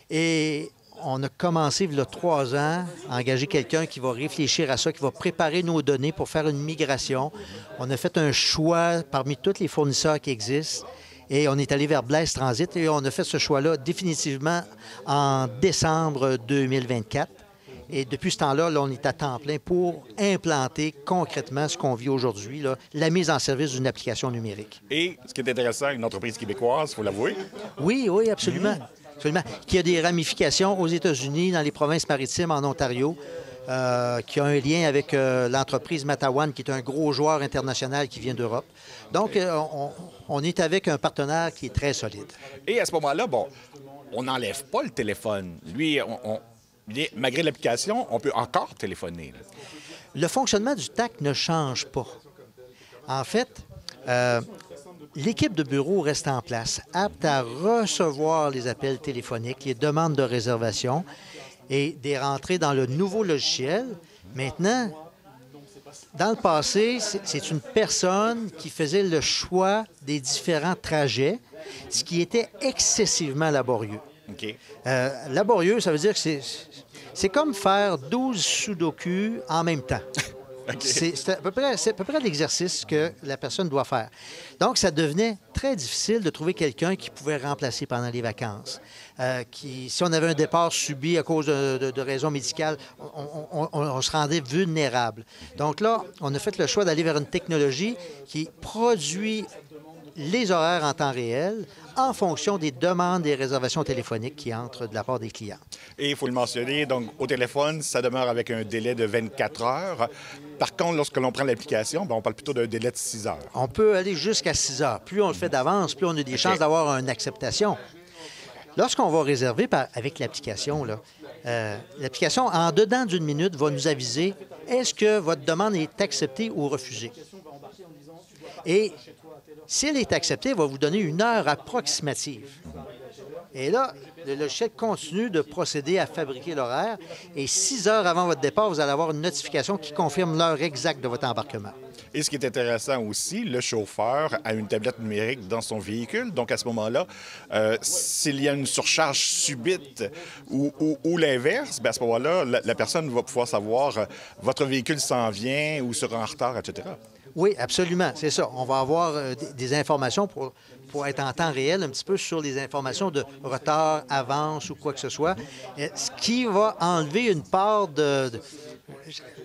Et on a commencé, il y a 3 ans, à engager quelqu'un qui va réfléchir à ça, qui va préparer nos données pour faire une migration. On a fait un choix parmi tous les fournisseurs qui existent. Et on est allé vers Blaise Transit et on a fait ce choix-là définitivement en décembre 2024. Et depuis ce temps-là, là, on est à temps plein pour implanter concrètement ce qu'on vit aujourd'hui, là, la mise en service d'une application numérique. Et ce qui est intéressant, une entreprise québécoise, il faut l'avouer. Oui, oui, absolument. Absolument. Qui a des ramifications aux États-Unis, dans les provinces maritimes, en Ontario, qui a un lien avec l'entreprise Matawan, qui est un gros joueur international qui vient d'Europe. Donc, on est avec un partenaire qui est très solide. Et à ce moment-là, on n'enlève pas le téléphone. Lui, malgré l'application, on peut encore téléphoner. Là. Le fonctionnement du TAC ne change pas. En fait, l'équipe de bureau reste en place, apte à recevoir les appels téléphoniques, les demandes de réservation et des rentrées dans le nouveau logiciel. Maintenant, dans le passé, c'est une personne qui faisait le choix des différents trajets, ce qui était excessivement laborieux. Okay. Laborieux, ça veut dire que c'est comme faire 12 sudoku en même temps. Okay. C'est à peu près l'exercice que la personne doit faire. Donc, ça devenait très difficile de trouver quelqu'un qui pouvait remplacer pendant les vacances. Si on avait un départ subi à cause de raisons médicales, on se rendait vulnérable. Donc là, on a fait le choix d'aller vers une technologie qui produit les horaires en temps réel en fonction des demandes et réservations téléphoniques qui entrent de la part des clients. Et il faut le mentionner, donc au téléphone, ça demeure avec un délai de 24 heures. Par contre, lorsque l'on prend l'application, on parle plutôt d'un délai de 6 heures. On peut aller jusqu'à 6 heures. Plus on le fait d'avance, plus on a des chances d'avoir une acceptation. Lorsqu'on va réserver avec l'application, l'application, en dedans d'une minute, va nous aviser est-ce que votre demande est acceptée ou refusée. Et si elle est acceptée, elle va vous donner une heure approximative. Et là, le logiciel continue de procéder à fabriquer l'horaire. Et 6 heures avant votre départ, vous allez avoir une notification qui confirme l'heure exacte de votre embarquement. Et ce qui est intéressant aussi, le chauffeur a une tablette numérique dans son véhicule. Donc, à ce moment-là, s'il y a une surcharge subite ou l'inverse, bien à ce moment-là, la personne va pouvoir savoir votre véhicule s'en vient ou sera en retard, etc. Oui, absolument, c'est ça. On va avoir des informations pour être en temps réel un petit peu sur les informations de retard, avance ou quoi que ce soit, ce qui va enlever une part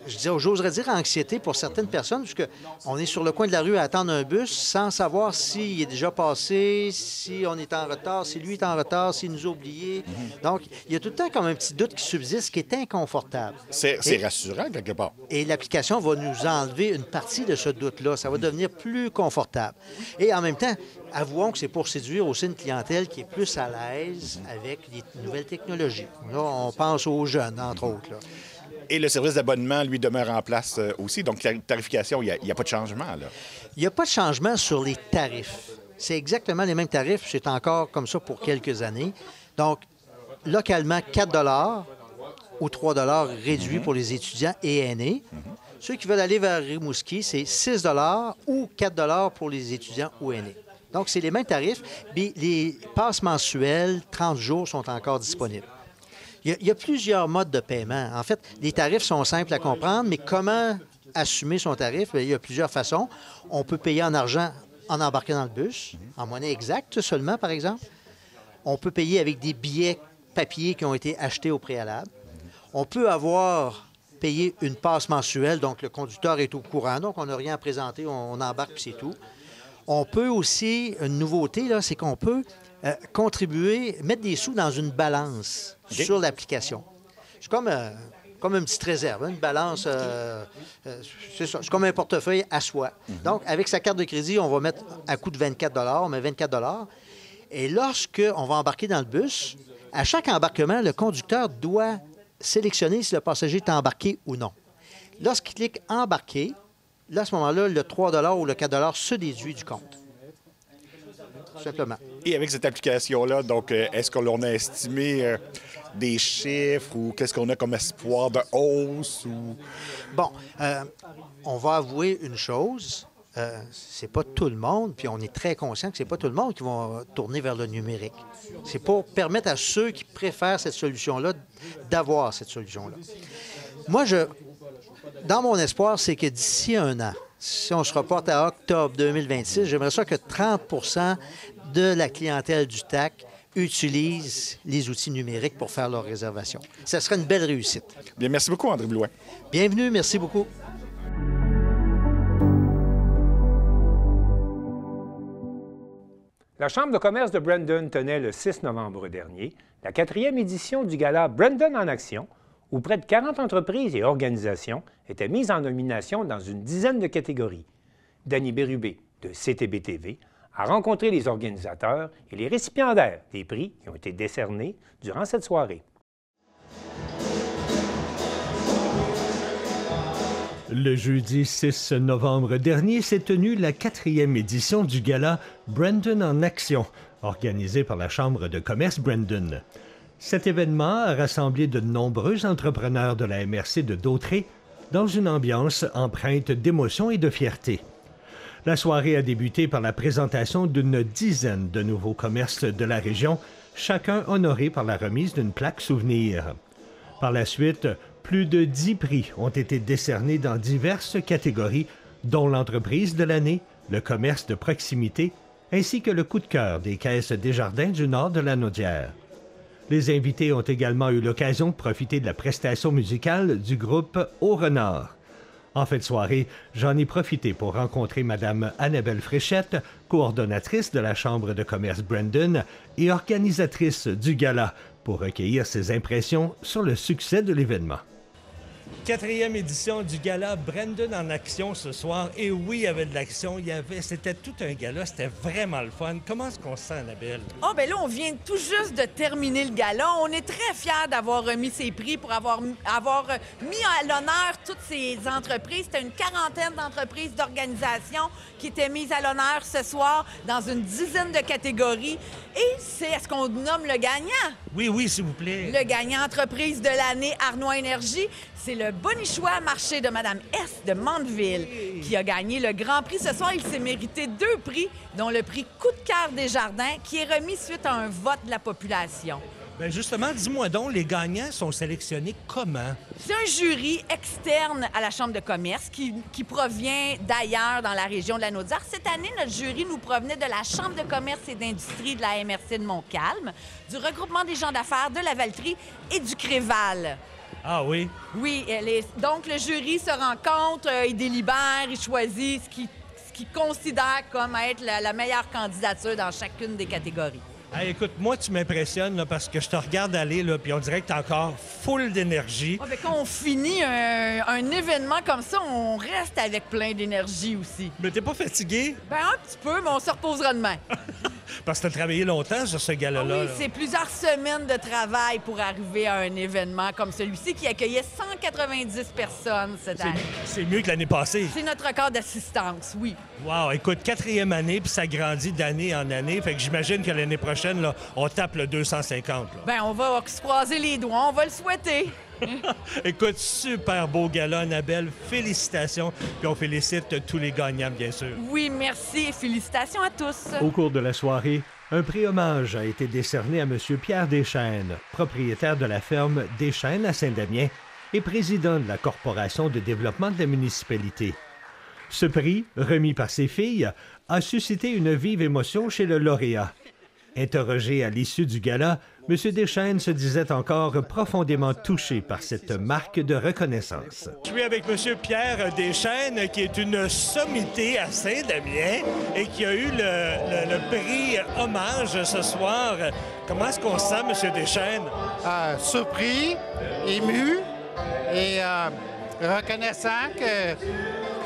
j'oserais dire anxiété pour certaines personnes, puisqu'on est sur le coin de la rue à attendre un bus sans savoir s'il est déjà passé, si on est en retard, si lui est en retard, s'il nous a oubliés. Donc, il y a tout le temps comme un petit doute qui subsiste, qui est inconfortable. C'est rassurant, quelque part. Et l'application va nous enlever une partie de ce doute-là. Ça va devenir plus confortable. Et en même temps, avouons que c'est pour séduire aussi une clientèle qui est plus à l'aise avec les nouvelles technologies. Là, on pense aux jeunes, entre autres. Là. Et le service d'abonnement, lui, demeure en place aussi. Donc, la tarification, il n'y a pas de changement, là. Il n'y a pas de changement sur les tarifs. C'est exactement les mêmes tarifs. C'est encore comme ça pour quelques années. Donc, localement, 4 ou 3 réduits pour les étudiants et aînés. Ceux qui veulent aller vers Rimouski, c'est 6 ou 4 pour les étudiants ou aînés. Donc, c'est les mêmes tarifs. Puis les passes mensuelles, 30 jours, sont encore disponibles. Il y a plusieurs modes de paiement. En fait, les tarifs sont simples à comprendre, mais comment assumer son tarif? Bien, il y a plusieurs façons. On peut payer en argent en embarquant dans le bus, en monnaie exacte seulement, par exemple. On peut payer avec des billets papier qui ont été achetés au préalable. On peut avoir payé une passe mensuelle, donc le conducteur est au courant, donc on n'a rien à présenter, on embarque puis c'est tout. On peut aussi, une nouveauté, là, c'est qu'on peut contribuer, mettre des sous dans une balance sur l'application. C'est comme une petite réserve, une balance, c'est ça, c'est comme un portefeuille à soi. Donc, avec sa carte de crédit, on va mettre à coût de 24 on met 24 Et lorsqu'on va embarquer dans le bus, à chaque embarquement, le conducteur doit sélectionner si le passager est embarqué ou non. Lorsqu'il clique « Embarquer », là, à ce moment-là, le 3 ou le 4 se déduit du compte. Tout simplement. Et avec cette application-là, donc, est-ce qu'on a estimé des chiffres ou qu'est-ce qu'on a comme espoir de hausse? Ou... Bon, on va avouer une chose. C'est pas tout le monde, puis on est très conscient que c'est pas tout le monde qui va tourner vers le numérique. C'est pour permettre à ceux qui préfèrent cette solution-là d'avoir cette solution-là. Moi, dans mon espoir, c'est que d'ici un an, si on se reporte à octobre 2026, j'aimerais ça que 30 de la clientèle du TAC utilise les outils numériques pour faire leur réservation. Ça serait une belle réussite. Bien, merci beaucoup, André Blouin. Bienvenue, merci beaucoup. La Chambre de commerce de Brandon tenait le 6 novembre dernier la 4e édition du gala Brandon en action, où près de 40 entreprises et organisations étaient mises en nomination dans une dizaine de catégories. Danny Bérubé, de CTB-TV, a rencontré les organisateurs et les récipiendaires des prix qui ont été décernés durant cette soirée. Le jeudi 6 novembre dernier s'est tenue la 4e édition du gala Brandon en action, organisé par la Chambre de commerce Brandon. Cet événement a rassemblé de nombreux entrepreneurs de la MRC de Dautrey dans une ambiance empreinte d'émotion et de fierté. La soirée a débuté par la présentation d'une dizaine de nouveaux commerces de la région, chacun honoré par la remise d'une plaque souvenir. Par la suite, plus de 10 prix ont été décernés dans diverses catégories, dont l'entreprise de l'année, le commerce de proximité, ainsi que le coup de cœur des caisses Desjardins du nord de la Naudière. Les invités ont également eu l'occasion de profiter de la prestation musicale du groupe Au Renard. En fin de soirée, j'en ai profité pour rencontrer Mme Annabelle Fréchette, coordonnatrice de la Chambre de commerce Brandon et organisatrice du gala, pour recueillir ses impressions sur le succès de l'événement. 4e édition du gala Brandon en action ce soir. Et oui, il y avait de l'action. C'était tout un gala. C'était vraiment le fun. Comment est-ce qu'on se sent, Annabelle? Oh, ben là, on vient tout juste de terminer le gala. On est très fiers d'avoir remis ces prix pour avoir mis à l'honneur toutes ces entreprises. C'était une quarantaine d'entreprises d'organisations qui étaient mises à l'honneur ce soir dans une dizaine de catégories. Et est-ce qu'on nomme le gagnant? Oui, s'il vous plaît. Le gagnant entreprise de l'année, Arnois Énergie, c'est le Bonichois marché de Mme S. de Mandeville qui a gagné le grand prix. Ce soir, il s'est mérité 2 prix, dont le prix Coup de cœur des Jardins, qui est remis suite à un vote de la population. Bien justement, dis-moi donc, les gagnants sont sélectionnés comment? C'est un jury externe à la Chambre de commerce qui provient d'ailleurs dans la région de la Naudière. Cette année, notre jury nous provenait de la Chambre de commerce et d'industrie de la MRC de Montcalm, du regroupement des gens d'affaires de la Valtrie et du Créval. Ah oui? Oui, donc le jury se rencontre, il délibère, il choisit ce qu'il considère comme être la meilleure candidature dans chacune des catégories. Hey, écoute, moi, tu m'impressionnes là, parce que je te regarde aller, là, puis on dirait que t'es encore full d'énergie. Oh, quand on finit un événement comme ça, on reste avec plein d'énergie aussi. Mais t'es pas fatigué? Ben un petit peu, mais on se reposera demain. Parce que t'as travaillé longtemps sur ce gala-là. Oui, c'est plusieurs semaines de travail pour arriver à un événement comme celui-ci qui accueillait 190 personnes cette année. C'est mieux que l'année passée. C'est notre record d'assistance, oui. Wow, écoute, 4e année, puis ça grandit d'année en année. Fait que j'imagine que l'année prochaine, là, on tape le 250. Là. Ben, on va se croiser les doigts, on va le souhaiter. Écoute, super beau gala, Annabelle. Félicitations. Puis on félicite tous les gagnants, bien sûr. Oui, merci et félicitations à tous. Au cours de la soirée, un prix hommage a été décerné à M. Pierre Deschênes, propriétaire de la ferme Deschênes à Saint-Damien et président de la Corporation de développement de la municipalité. Ce prix, remis par ses filles, a suscité une vive émotion chez le lauréat. Interrogé à l'issue du gala, M. Deschênes se disait encore profondément touché par cette marque de reconnaissance. Je suis avec M. Pierre Deschênes, qui est une sommité à Saint-Damien et qui a eu le prix hommage ce soir. Comment est-ce qu'on se sent, M. Deschênes? Surpris, ému et reconnaissant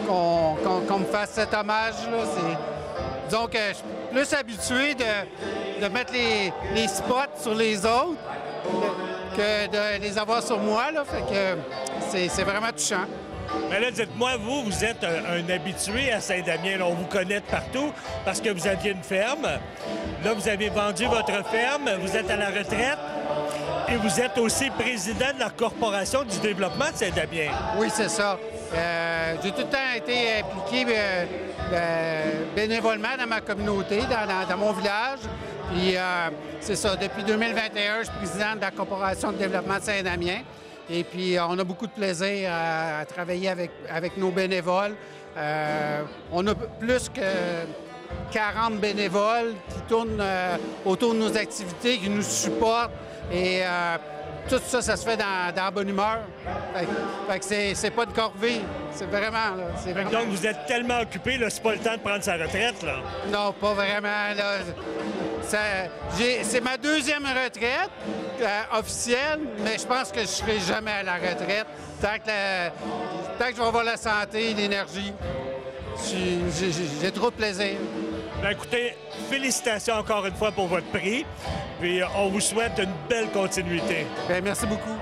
qu'on me fasse cet hommage-là. Disons que je suis plus habitué de mettre les spots sur les autres que de les avoir sur moi. Là. Fait que c'est vraiment touchant. Mais là, dites-moi, vous êtes un habitué à Saint-Damien. On vous connaît de partout parce que vous aviez une ferme. Là, vous avez vendu votre ferme, vous êtes à la retraite et vous êtes aussi président de la Corporation du développement de Saint-Damien. Oui, c'est ça. J'ai tout le temps été impliqué bénévolement dans ma communauté, dans mon village. Puis c'est ça, depuis 2021, je suis président de la Corporation de développement de Saint-Damien. Et puis on a beaucoup de plaisir à travailler avec nos bénévoles. On a plus que 40 bénévoles qui tournent autour de nos activités, qui nous supportent. Et tout ça, ça se fait dans la bonne humeur. Fait que c'est pas de corvée. C'est vraiment, là. Donc, vous êtes tellement occupé, là, c'est pas le temps de prendre sa retraite, là? Non, pas vraiment, là. C'est ma 2e retraite officielle, mais je pense que je serai jamais à la retraite. Tant que je vais avoir la santé et l'énergie, j'ai trop de plaisir. Bien, écoutez, félicitations encore une fois pour votre prix. Puis on vous souhaite une belle continuité. Bien, merci beaucoup.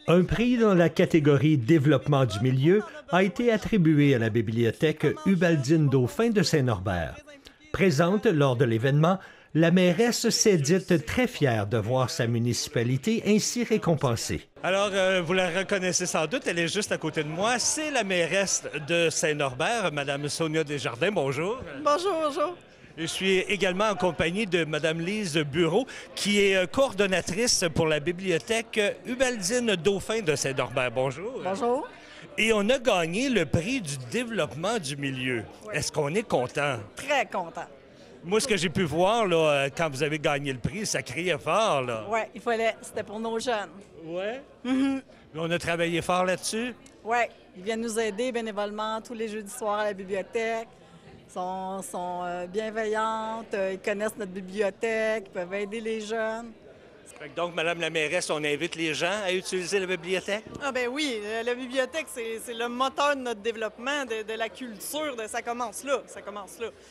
Un prix dans la catégorie Développement du milieu a été attribué à la bibliothèque Ubaldine Dauphin de Saint-Norbert. Présente lors de l'événement, la mairesse s'est dite très fière de voir sa municipalité ainsi récompensée. Alors, vous la reconnaissez sans doute, elle est juste à côté de moi. C'est la mairesse de Saint-Norbert, Mme Sonia Desjardins. Bonjour. Bonjour, bonjour. Je suis également en compagnie de Mme Lise Bureau, qui est coordonnatrice pour la bibliothèque Ubaldine Dauphin de Saint-Norbert. Bonjour. Bonjour. Et on a gagné le prix du développement du milieu. Oui. Est-ce qu'on est content? Très content. Moi, ce que j'ai pu voir, là, quand vous avez gagné le prix, ça criait fort, là. Oui, il fallait. C'était pour nos jeunes. Oui? On a travaillé fort là-dessus? Oui, ils viennent nous aider bénévolement tous les jeudis soirs à la bibliothèque. Ils sont bienveillantes, ils connaissent notre bibliothèque, ils peuvent aider les jeunes. Donc, Madame la mairesse, on invite les gens à utiliser la bibliothèque? Ah ben oui, la bibliothèque, c'est le moteur de notre développement, de la culture, ça commence là,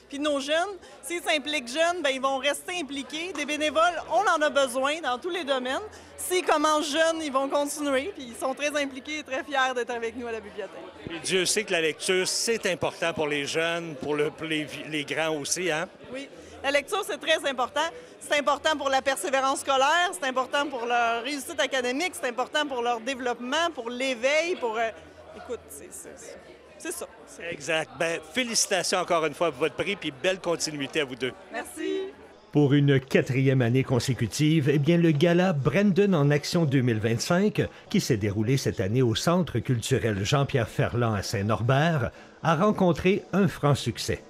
Puis nos jeunes, s'ils s'impliquent jeunes, ben ils vont rester impliqués. Des bénévoles, on en a besoin dans tous les domaines. S'ils commencent jeunes, ils vont continuer, puis ils sont très impliqués et très fiers d'être avec nous à la bibliothèque. Et Dieu sait que la lecture, c'est important pour les jeunes, pour les grands aussi, hein? Oui. La lecture, c'est très important. C'est important pour la persévérance scolaire, c'est important pour leur réussite académique, c'est important pour leur développement, pour l'éveil, pour... Écoute, c'est ça. Exact. Bien, félicitations encore une fois pour votre prix, puis belle continuité à vous deux. Merci. Pour une 4e année consécutive, eh bien, le gala Brandon en Action 2025, qui s'est déroulé cette année au Centre culturel Jean-Pierre Ferland à Saint-Norbert, a rencontré un franc succès.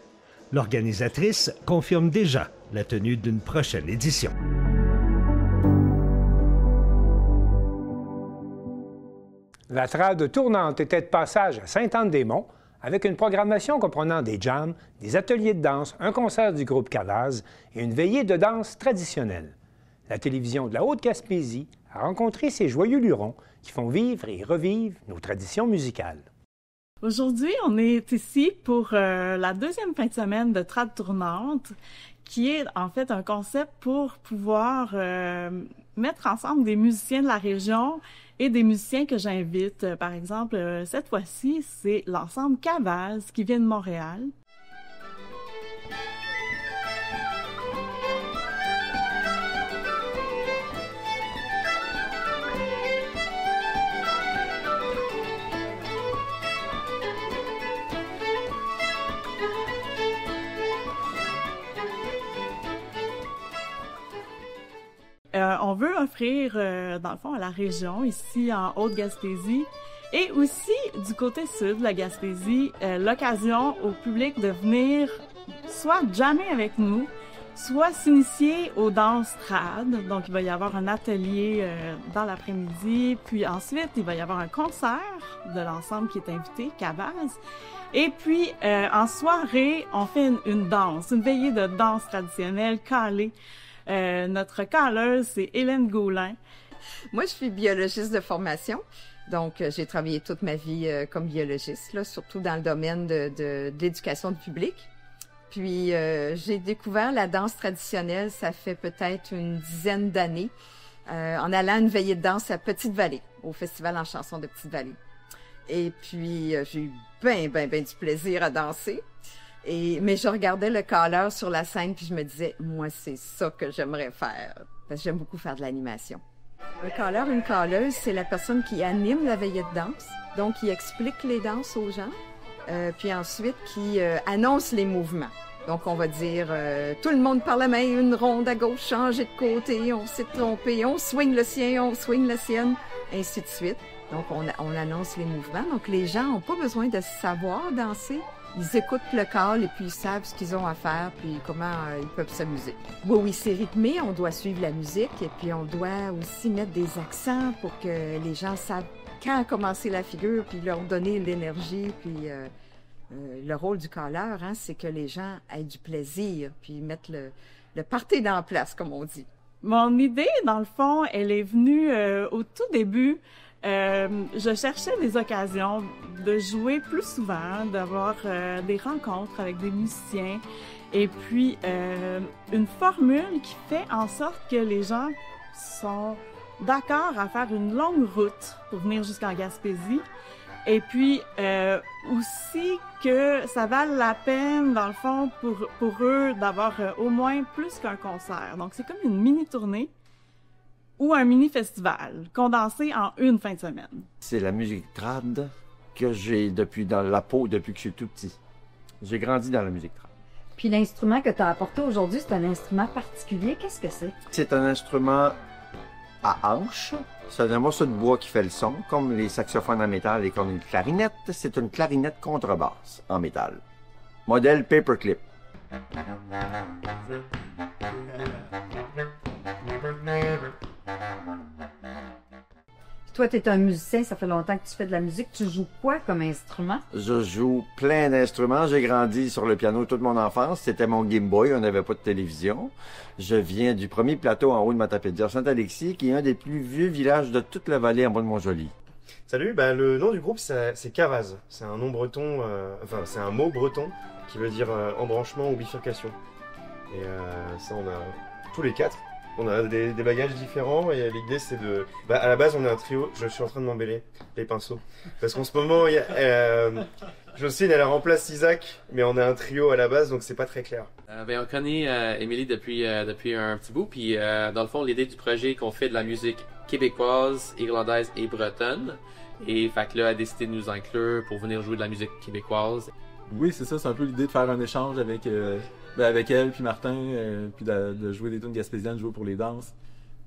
L'organisatrice confirme déjà la tenue d'une prochaine édition. La trade tournante était de passage à Sainte-Anne-des-Monts avec une programmation comprenant des jams, des ateliers de danse, un concert du groupe Cavaz et une veillée de danse traditionnelle. La télévision de la Haute-Gaspésie a rencontré ces joyeux lurons qui font vivre et revivre nos traditions musicales. Aujourd'hui, on est ici pour la 2e fin de semaine de Trad tournante, qui est en fait un concept pour pouvoir mettre ensemble des musiciens de la région et des musiciens que j'invite. Par exemple, cette fois-ci, c'est l'ensemble Cavaz qui vient de Montréal. On veut offrir, dans le fond, à la région, ici en Haute-Gaspésie, et aussi du côté sud de la Gaspésie, l'occasion au public de venir soit jammer avec nous, soit s'initier aux danses trad. Donc, il va y avoir un atelier dans l'après-midi, puis ensuite, il va y avoir un concert de l'ensemble qui est invité, Cavaz. Et puis, en soirée, on fait une danse, une veillée de danse traditionnelle calée. Notre calleuse, c'est Hélène Gaulin. Moi, je suis biologiste de formation. Donc, j'ai travaillé toute ma vie comme biologiste, là, surtout dans le domaine de l'éducation du public. Puis, j'ai découvert la danse traditionnelle, ça fait peut-être une dizaine d'années, en allant à une veillée de danse à Petite-Vallée, au Festival en chanson de Petite-Vallée. Et puis, j'ai eu ben du plaisir à danser. Mais je regardais le calleur sur la scène, puis je me disais, moi, c'est ça que j'aimerais faire. Parce que j'aime beaucoup faire de l'animation. Un calleur, une calleuse, c'est la personne qui anime la veillée de danse. Donc, qui explique les danses aux gens. Puis ensuite, qui annonce les mouvements. Donc, on va dire, tout le monde par la main, une ronde à gauche, changer de côté, on s'est trompé, on swing le sien, on swing la sienne, ainsi de suite. Donc, on annonce les mouvements. Donc, les gens n'ont pas besoin de savoir danser. Ils écoutent le call et puis ils savent ce qu'ils ont à faire puis comment ils peuvent s'amuser. Oui, c'est rythmé, on doit suivre la musique et puis on doit aussi mettre des accents pour que les gens savent quand commencer la figure puis leur donner l'énergie. Puis le rôle du calleur, hein, c'est que les gens aient du plaisir puis mettre le party dans la place, comme on dit. Mon idée, dans le fond, elle est venue au tout début. Je cherchais des occasions de jouer plus souvent, d'avoir des rencontres avec des musiciens et puis une formule qui fait en sorte que les gens sont d'accord à faire une longue route pour venir jusqu'en Gaspésie et puis aussi que ça vale la peine, dans le fond, pour eux d'avoir au moins plus qu'un concert. Donc, c'est comme une mini-tournée ou un mini-festival condensé en une fin de semaine. C'est la musique trad que j'ai dans la peau depuis que je suis tout petit. J'ai grandi dans la musique trad. Puis l'instrument que tu as apporté aujourd'hui, c'est un instrument particulier. Qu'est-ce que c'est? C'est un instrument à hanche. C'est un morceau de bois qui fait le son, comme les saxophones en métal et comme une clarinette. C'est une clarinette contrebasse en métal. Modèle paperclip. Toi, tu es un musicien, ça fait longtemps que tu fais de la musique. Tu joues quoi comme instrument? Je joue plein d'instruments. J'ai grandi sur le piano toute mon enfance. C'était mon Game Boy, on n'avait pas de télévision. Je viens du premier plateau en haut de Matapédia, Saint-Alexis, qui est un des plus vieux villages de toute la vallée en bas de Mont-Joli. Salut, le nom du groupe c'est Cavaz. C'est un nom breton, c'est un mot breton qui veut dire embranchement ou bifurcation. Et ça, on a tous les 4. On a des bagages différents et l'idée c'est de... à la base on est un trio, je suis en train de m'embêler les pinceaux. Parce qu'en ce moment, Jocelyne elle remplace Isaac, mais on est un trio à la base donc c'est pas très clair. On connaît Émilie depuis un petit bout, puis dans le fond l'idée du projet est qu'on fait de la musique québécoise, irlandaise et bretonne. Et fait que là, elle a décidé de nous inclure pour venir jouer de la musique québécoise. Oui, c'est ça, c'est un peu l'idée de faire un échange avec elle, puis Martin, puis de jouer des tunes gaspésiennes, jouer pour les danses,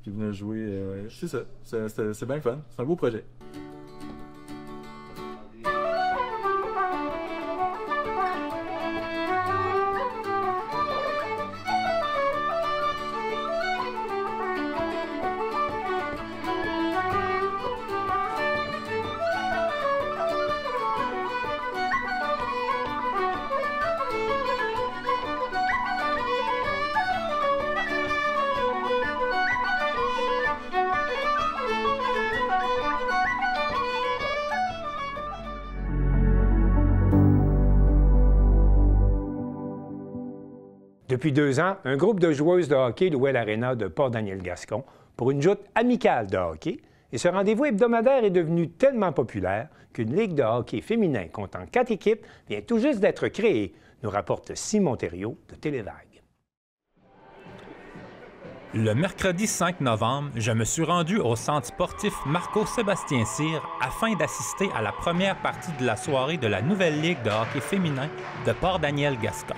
puis venir jouer. C'est ça, c'est bien fun, c'est un beau projet. Depuis 2 ans, un groupe de joueuses de hockey louait l'aréna de Port-Daniel-Gascon pour une joute amicale de hockey. Et ce rendez-vous hebdomadaire est devenu tellement populaire qu'une ligue de hockey féminin comptant 4 équipes vient tout juste d'être créée, nous rapporte Simon Thériault de Télévague. Le mercredi 5 novembre, je me suis rendu au centre sportif Marco-Sébastien Cyr afin d'assister à la première partie de la soirée de la nouvelle ligue de hockey féminin de Port-Daniel-Gascon.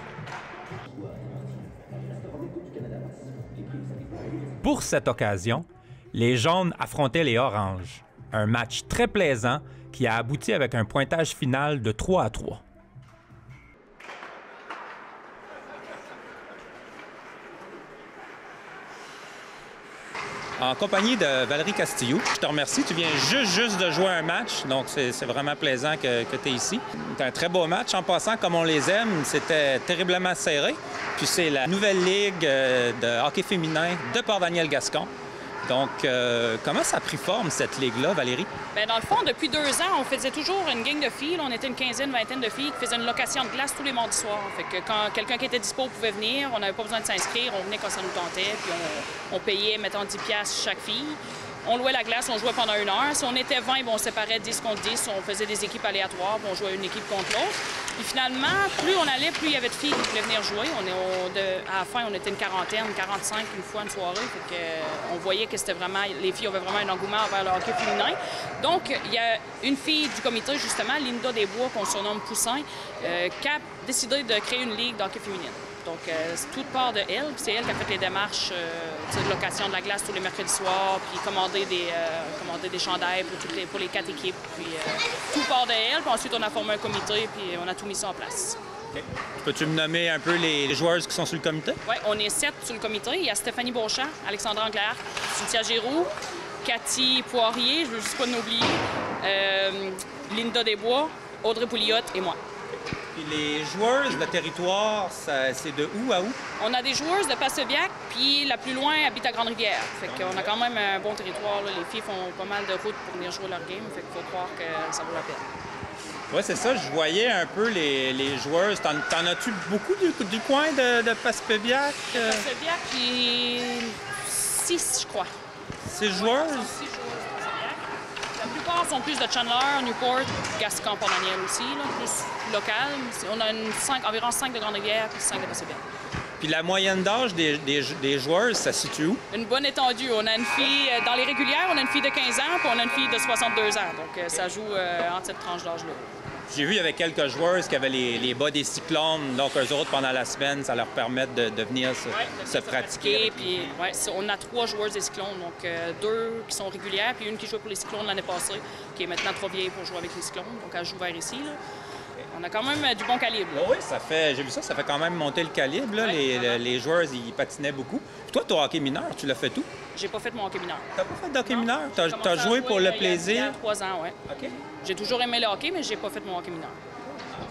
Pour cette occasion, les Jaunes affrontaient les Oranges. Un match très plaisant qui a abouti avec un pointage final de 3-3. En compagnie de Valérie Castillo, je te remercie. Tu viens juste de jouer un match, donc c'est vraiment plaisant que tu es ici. C'est un très beau match. En passant, comme on les aime, c'était terriblement serré. Puis c'est la nouvelle ligue de hockey féminin de Port-Daniel-Gascon. Donc, comment ça a pris forme, cette ligue-là, Valérie? Bien, dans le fond, depuis 2 ans, on faisait toujours une gang de filles. Là, on était une quinzaine, vingtaine de filles qui faisaient une location de glace tous les mardis soirs. Fait que quand quelqu'un qui était dispo pouvait venir, on n'avait pas besoin de s'inscrire, on venait quand ça nous tentait, puis on payait, mettons, 10$ chaque fille. On louait la glace, on jouait pendant 1 heure. Si on était 20, on séparait 10 contre 10. On faisait des équipes aléatoires, on jouait une équipe contre l'autre. Puis finalement, plus on allait, plus il y avait de filles qui voulaient venir jouer. À la fin, on était une quarantaine, 45 une fois une soirée. Fait que, on voyait que c'était vraiment, les filles avaient vraiment un engouement envers le hockey féminin. Donc, il y a une fille du comité, justement, Linda Desbois, qu'on surnomme Poussin, qui a décidé de créer une ligue de hockey féminine. Donc, tout part de elle. C'est elle qui a fait les démarches de location de la glace tous les mercredis soirs, puis commander des chandails pour les 4 équipes. Puis, tout part de elle. Puis ensuite, on a formé un comité, puis on a tout mis ça en place. Okay. Peux-tu me nommer un peu les joueuses qui sont sur le comité? Oui, on est 7 sur le comité. Il y a Stéphanie Beauchamp, Alexandra Anglaire, Cynthia Giroux, Cathy Poirier, je ne veux juste pas l'oublier, Linda Desbois, Audrey Pouliot et moi. Puis les joueuses de territoire, c'est de où à où? On a des joueuses de Passebbiac, puis la plus loin habite à Grande-Rivière. Fait qu'on a quand même un bon territoire. Là. Les filles font pas mal de routes pour venir jouer leur game. Fait qu'il faut croire que ça vaut la peine. Oui, c'est ça. Je voyais un peu les joueuses. T'en as-tu beaucoup du coin de Passebbiac? Passebbiac, puis 6, je crois. 6 joueuses? 6 joueuses. La plupart sont plus de Chandler, Newport, Gascon, Port-Daniel aussi, là, plus local. On a environ 5 de Grande-Rivière puis 5 de Passebbiac. Puis la moyenne d'âge des joueuses, ça se situe où? Une bonne étendue. On a une fille, dans les régulières, on a une fille de 15 ans puis on a une fille de 62 ans. Donc ça joue entre cette tranche d'âge-là. J'ai vu avec quelques joueuses qui avaient les bas des cyclones, donc eux autres, pendant la semaine, ça leur permet de venir se pratiquer. Puis, on a 3 joueuses des cyclones, donc 2 qui sont régulières, puis une qui joue pour les cyclones l'année passée. qui est maintenant trop vieille pour jouer avec les Cyclones, donc elle joue vers ici. Là. On a quand même du bon calibre. Oui, j'ai vu ça, ça fait quand même monter le calibre. Là. Les joueurs, ils patinaient beaucoup. Puis toi, ton hockey mineur, tu l'as fait tout? J'ai pas fait mon hockey mineur. T'as pas fait de hockey mineur? T'as joué pour le plaisir? Il y a 3 ans, oui. OK. J'ai toujours aimé le hockey, mais j'ai pas fait mon hockey mineur.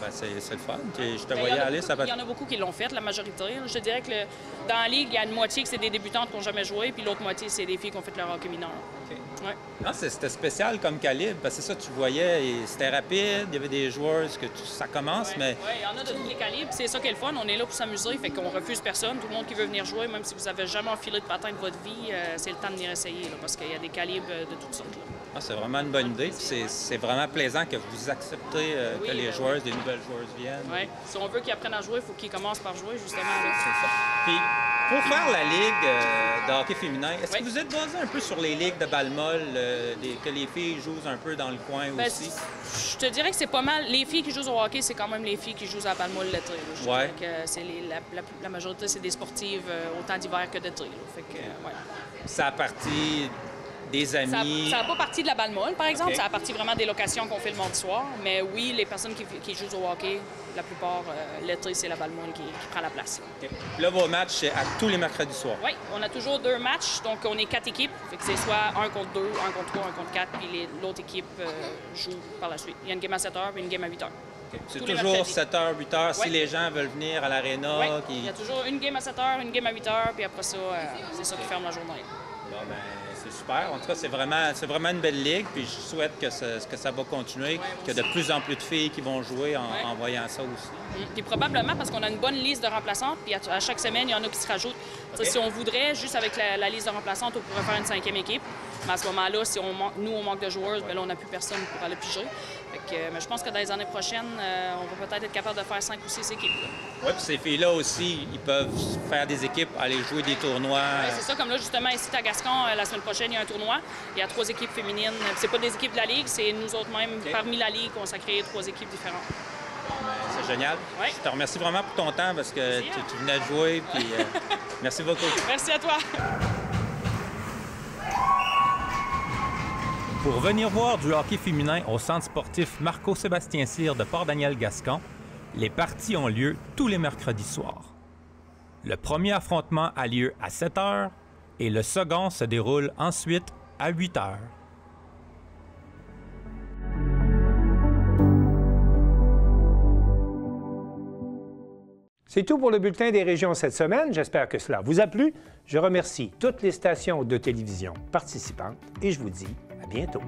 Ben c'est le fun. Je te voyais aller, ça va... Il y en a beaucoup qui l'ont fait, la majorité. Je te dirais que dans la ligue, il y a une moitié que c'est des débutantes qui n'ont jamais joué, puis l'autre moitié, c'est des filles qui ont fait leur hockey mineur. OK. Ouais. Non, c'était spécial comme calibre, parce que c'est ça, tu voyais, c'était rapide, il y avait des joueurs, ça commence, mais... Oui, il y en a de tous les calibres, c'est ça qui est le fun, on est là pour s'amuser, fait qu'on refuse personne, tout le monde qui veut venir jouer, même si vous avez jamais enfilé de patin de votre vie, c'est le temps de venir essayer, là, parce qu'il y a des calibres de toutes sortes. Là. Ah, c'est vraiment une bonne idée, c'est vraiment plaisant que vous acceptez que les joueurs, des nouvelles joueuses viennent. Oui, si on veut qu'ils apprennent à jouer, il faut qu'ils commencent par jouer, justement. C'est ça. Puis, pour faire la ligue de hockey féminin, est-ce que vous êtes basé un peu sur les ligues de balle molle, que les filles jouent un peu dans le coin aussi? Je te dirais que c'est pas mal. Les filles qui jouent au hockey, c'est quand même les filles qui jouent à la balle molle l'été. Je dirais que c'est la majorité, c'est des sportives autant d'hiver que d'été. Fait que, Ça a parti des amis. Ça n'a pas parti de la balle molle, par exemple. Okay. Ça a parti vraiment des locations qu'on fait le mardi soir. Mais oui, les personnes qui jouent au hockey, la plupart, l'été, c'est la balle molle qui prend la place. Okay. Là, vos matchs, c'est à tous les mercredis soirs? Oui, on a toujours 2 matchs. Donc, on est 4 équipes. Fait que c'est soit 1 contre 2, 1 contre 3, 1 contre 4. Puis l'autre équipe joue par la suite. Il y a une game à 7 h et une game à 8 h. Okay. C'est toujours 7 h, 8 h si les gens veulent venir à l'aréna. Oui, il y a toujours une game à 7 h, une game à 8 h. Puis après ça, c'est ça qui ferme la journée. Bon, ben, c'est super. En tout cas, c'est vraiment une belle ligue. Puis je souhaite que ça va continuer, qu'il y a de plus en plus de filles qui vont jouer en voyant ça aussi. Puis probablement parce qu'on a une bonne liste de remplaçantes. Puis à chaque semaine, il y en a qui se rajoutent. Okay. Si on voudrait, juste avec la liste de remplaçantes, on pourrait faire une 5e équipe. Mais à ce moment-là, si nous, on manque de joueurs, bien là, on n'a plus personne pour aller piger. Mais je pense que dans les années prochaines, on va peut-être être capable de faire 5 ou 6 équipes. Oui, puis ces filles-là aussi, ils peuvent faire des équipes, aller jouer des tournois. Oui, c'est ça. Comme là, justement, ici à Gascon, la semaine prochaine, il y a un tournoi. Il y a 3 équipes féminines. C'est pas des équipes de la Ligue, c'est nous autres même, parmi la Ligue, on s'est créé 3 équipes différentes. C'est génial. Ouais. Je te remercie vraiment pour ton temps parce que tu venais de jouer. Puis, merci beaucoup. Merci à toi. Pour venir voir du hockey féminin au centre sportif Marco-Sébastien Cyr de Port-Daniel-Gascon, les parties ont lieu tous les mercredis soirs. Le premier affrontement a lieu à 7 h et le second se déroule ensuite à 8 h. C'est tout pour le bulletin des régions cette semaine. J'espère que cela vous a plu. Je remercie toutes les stations de télévision participantes et je vous dis à bientôt.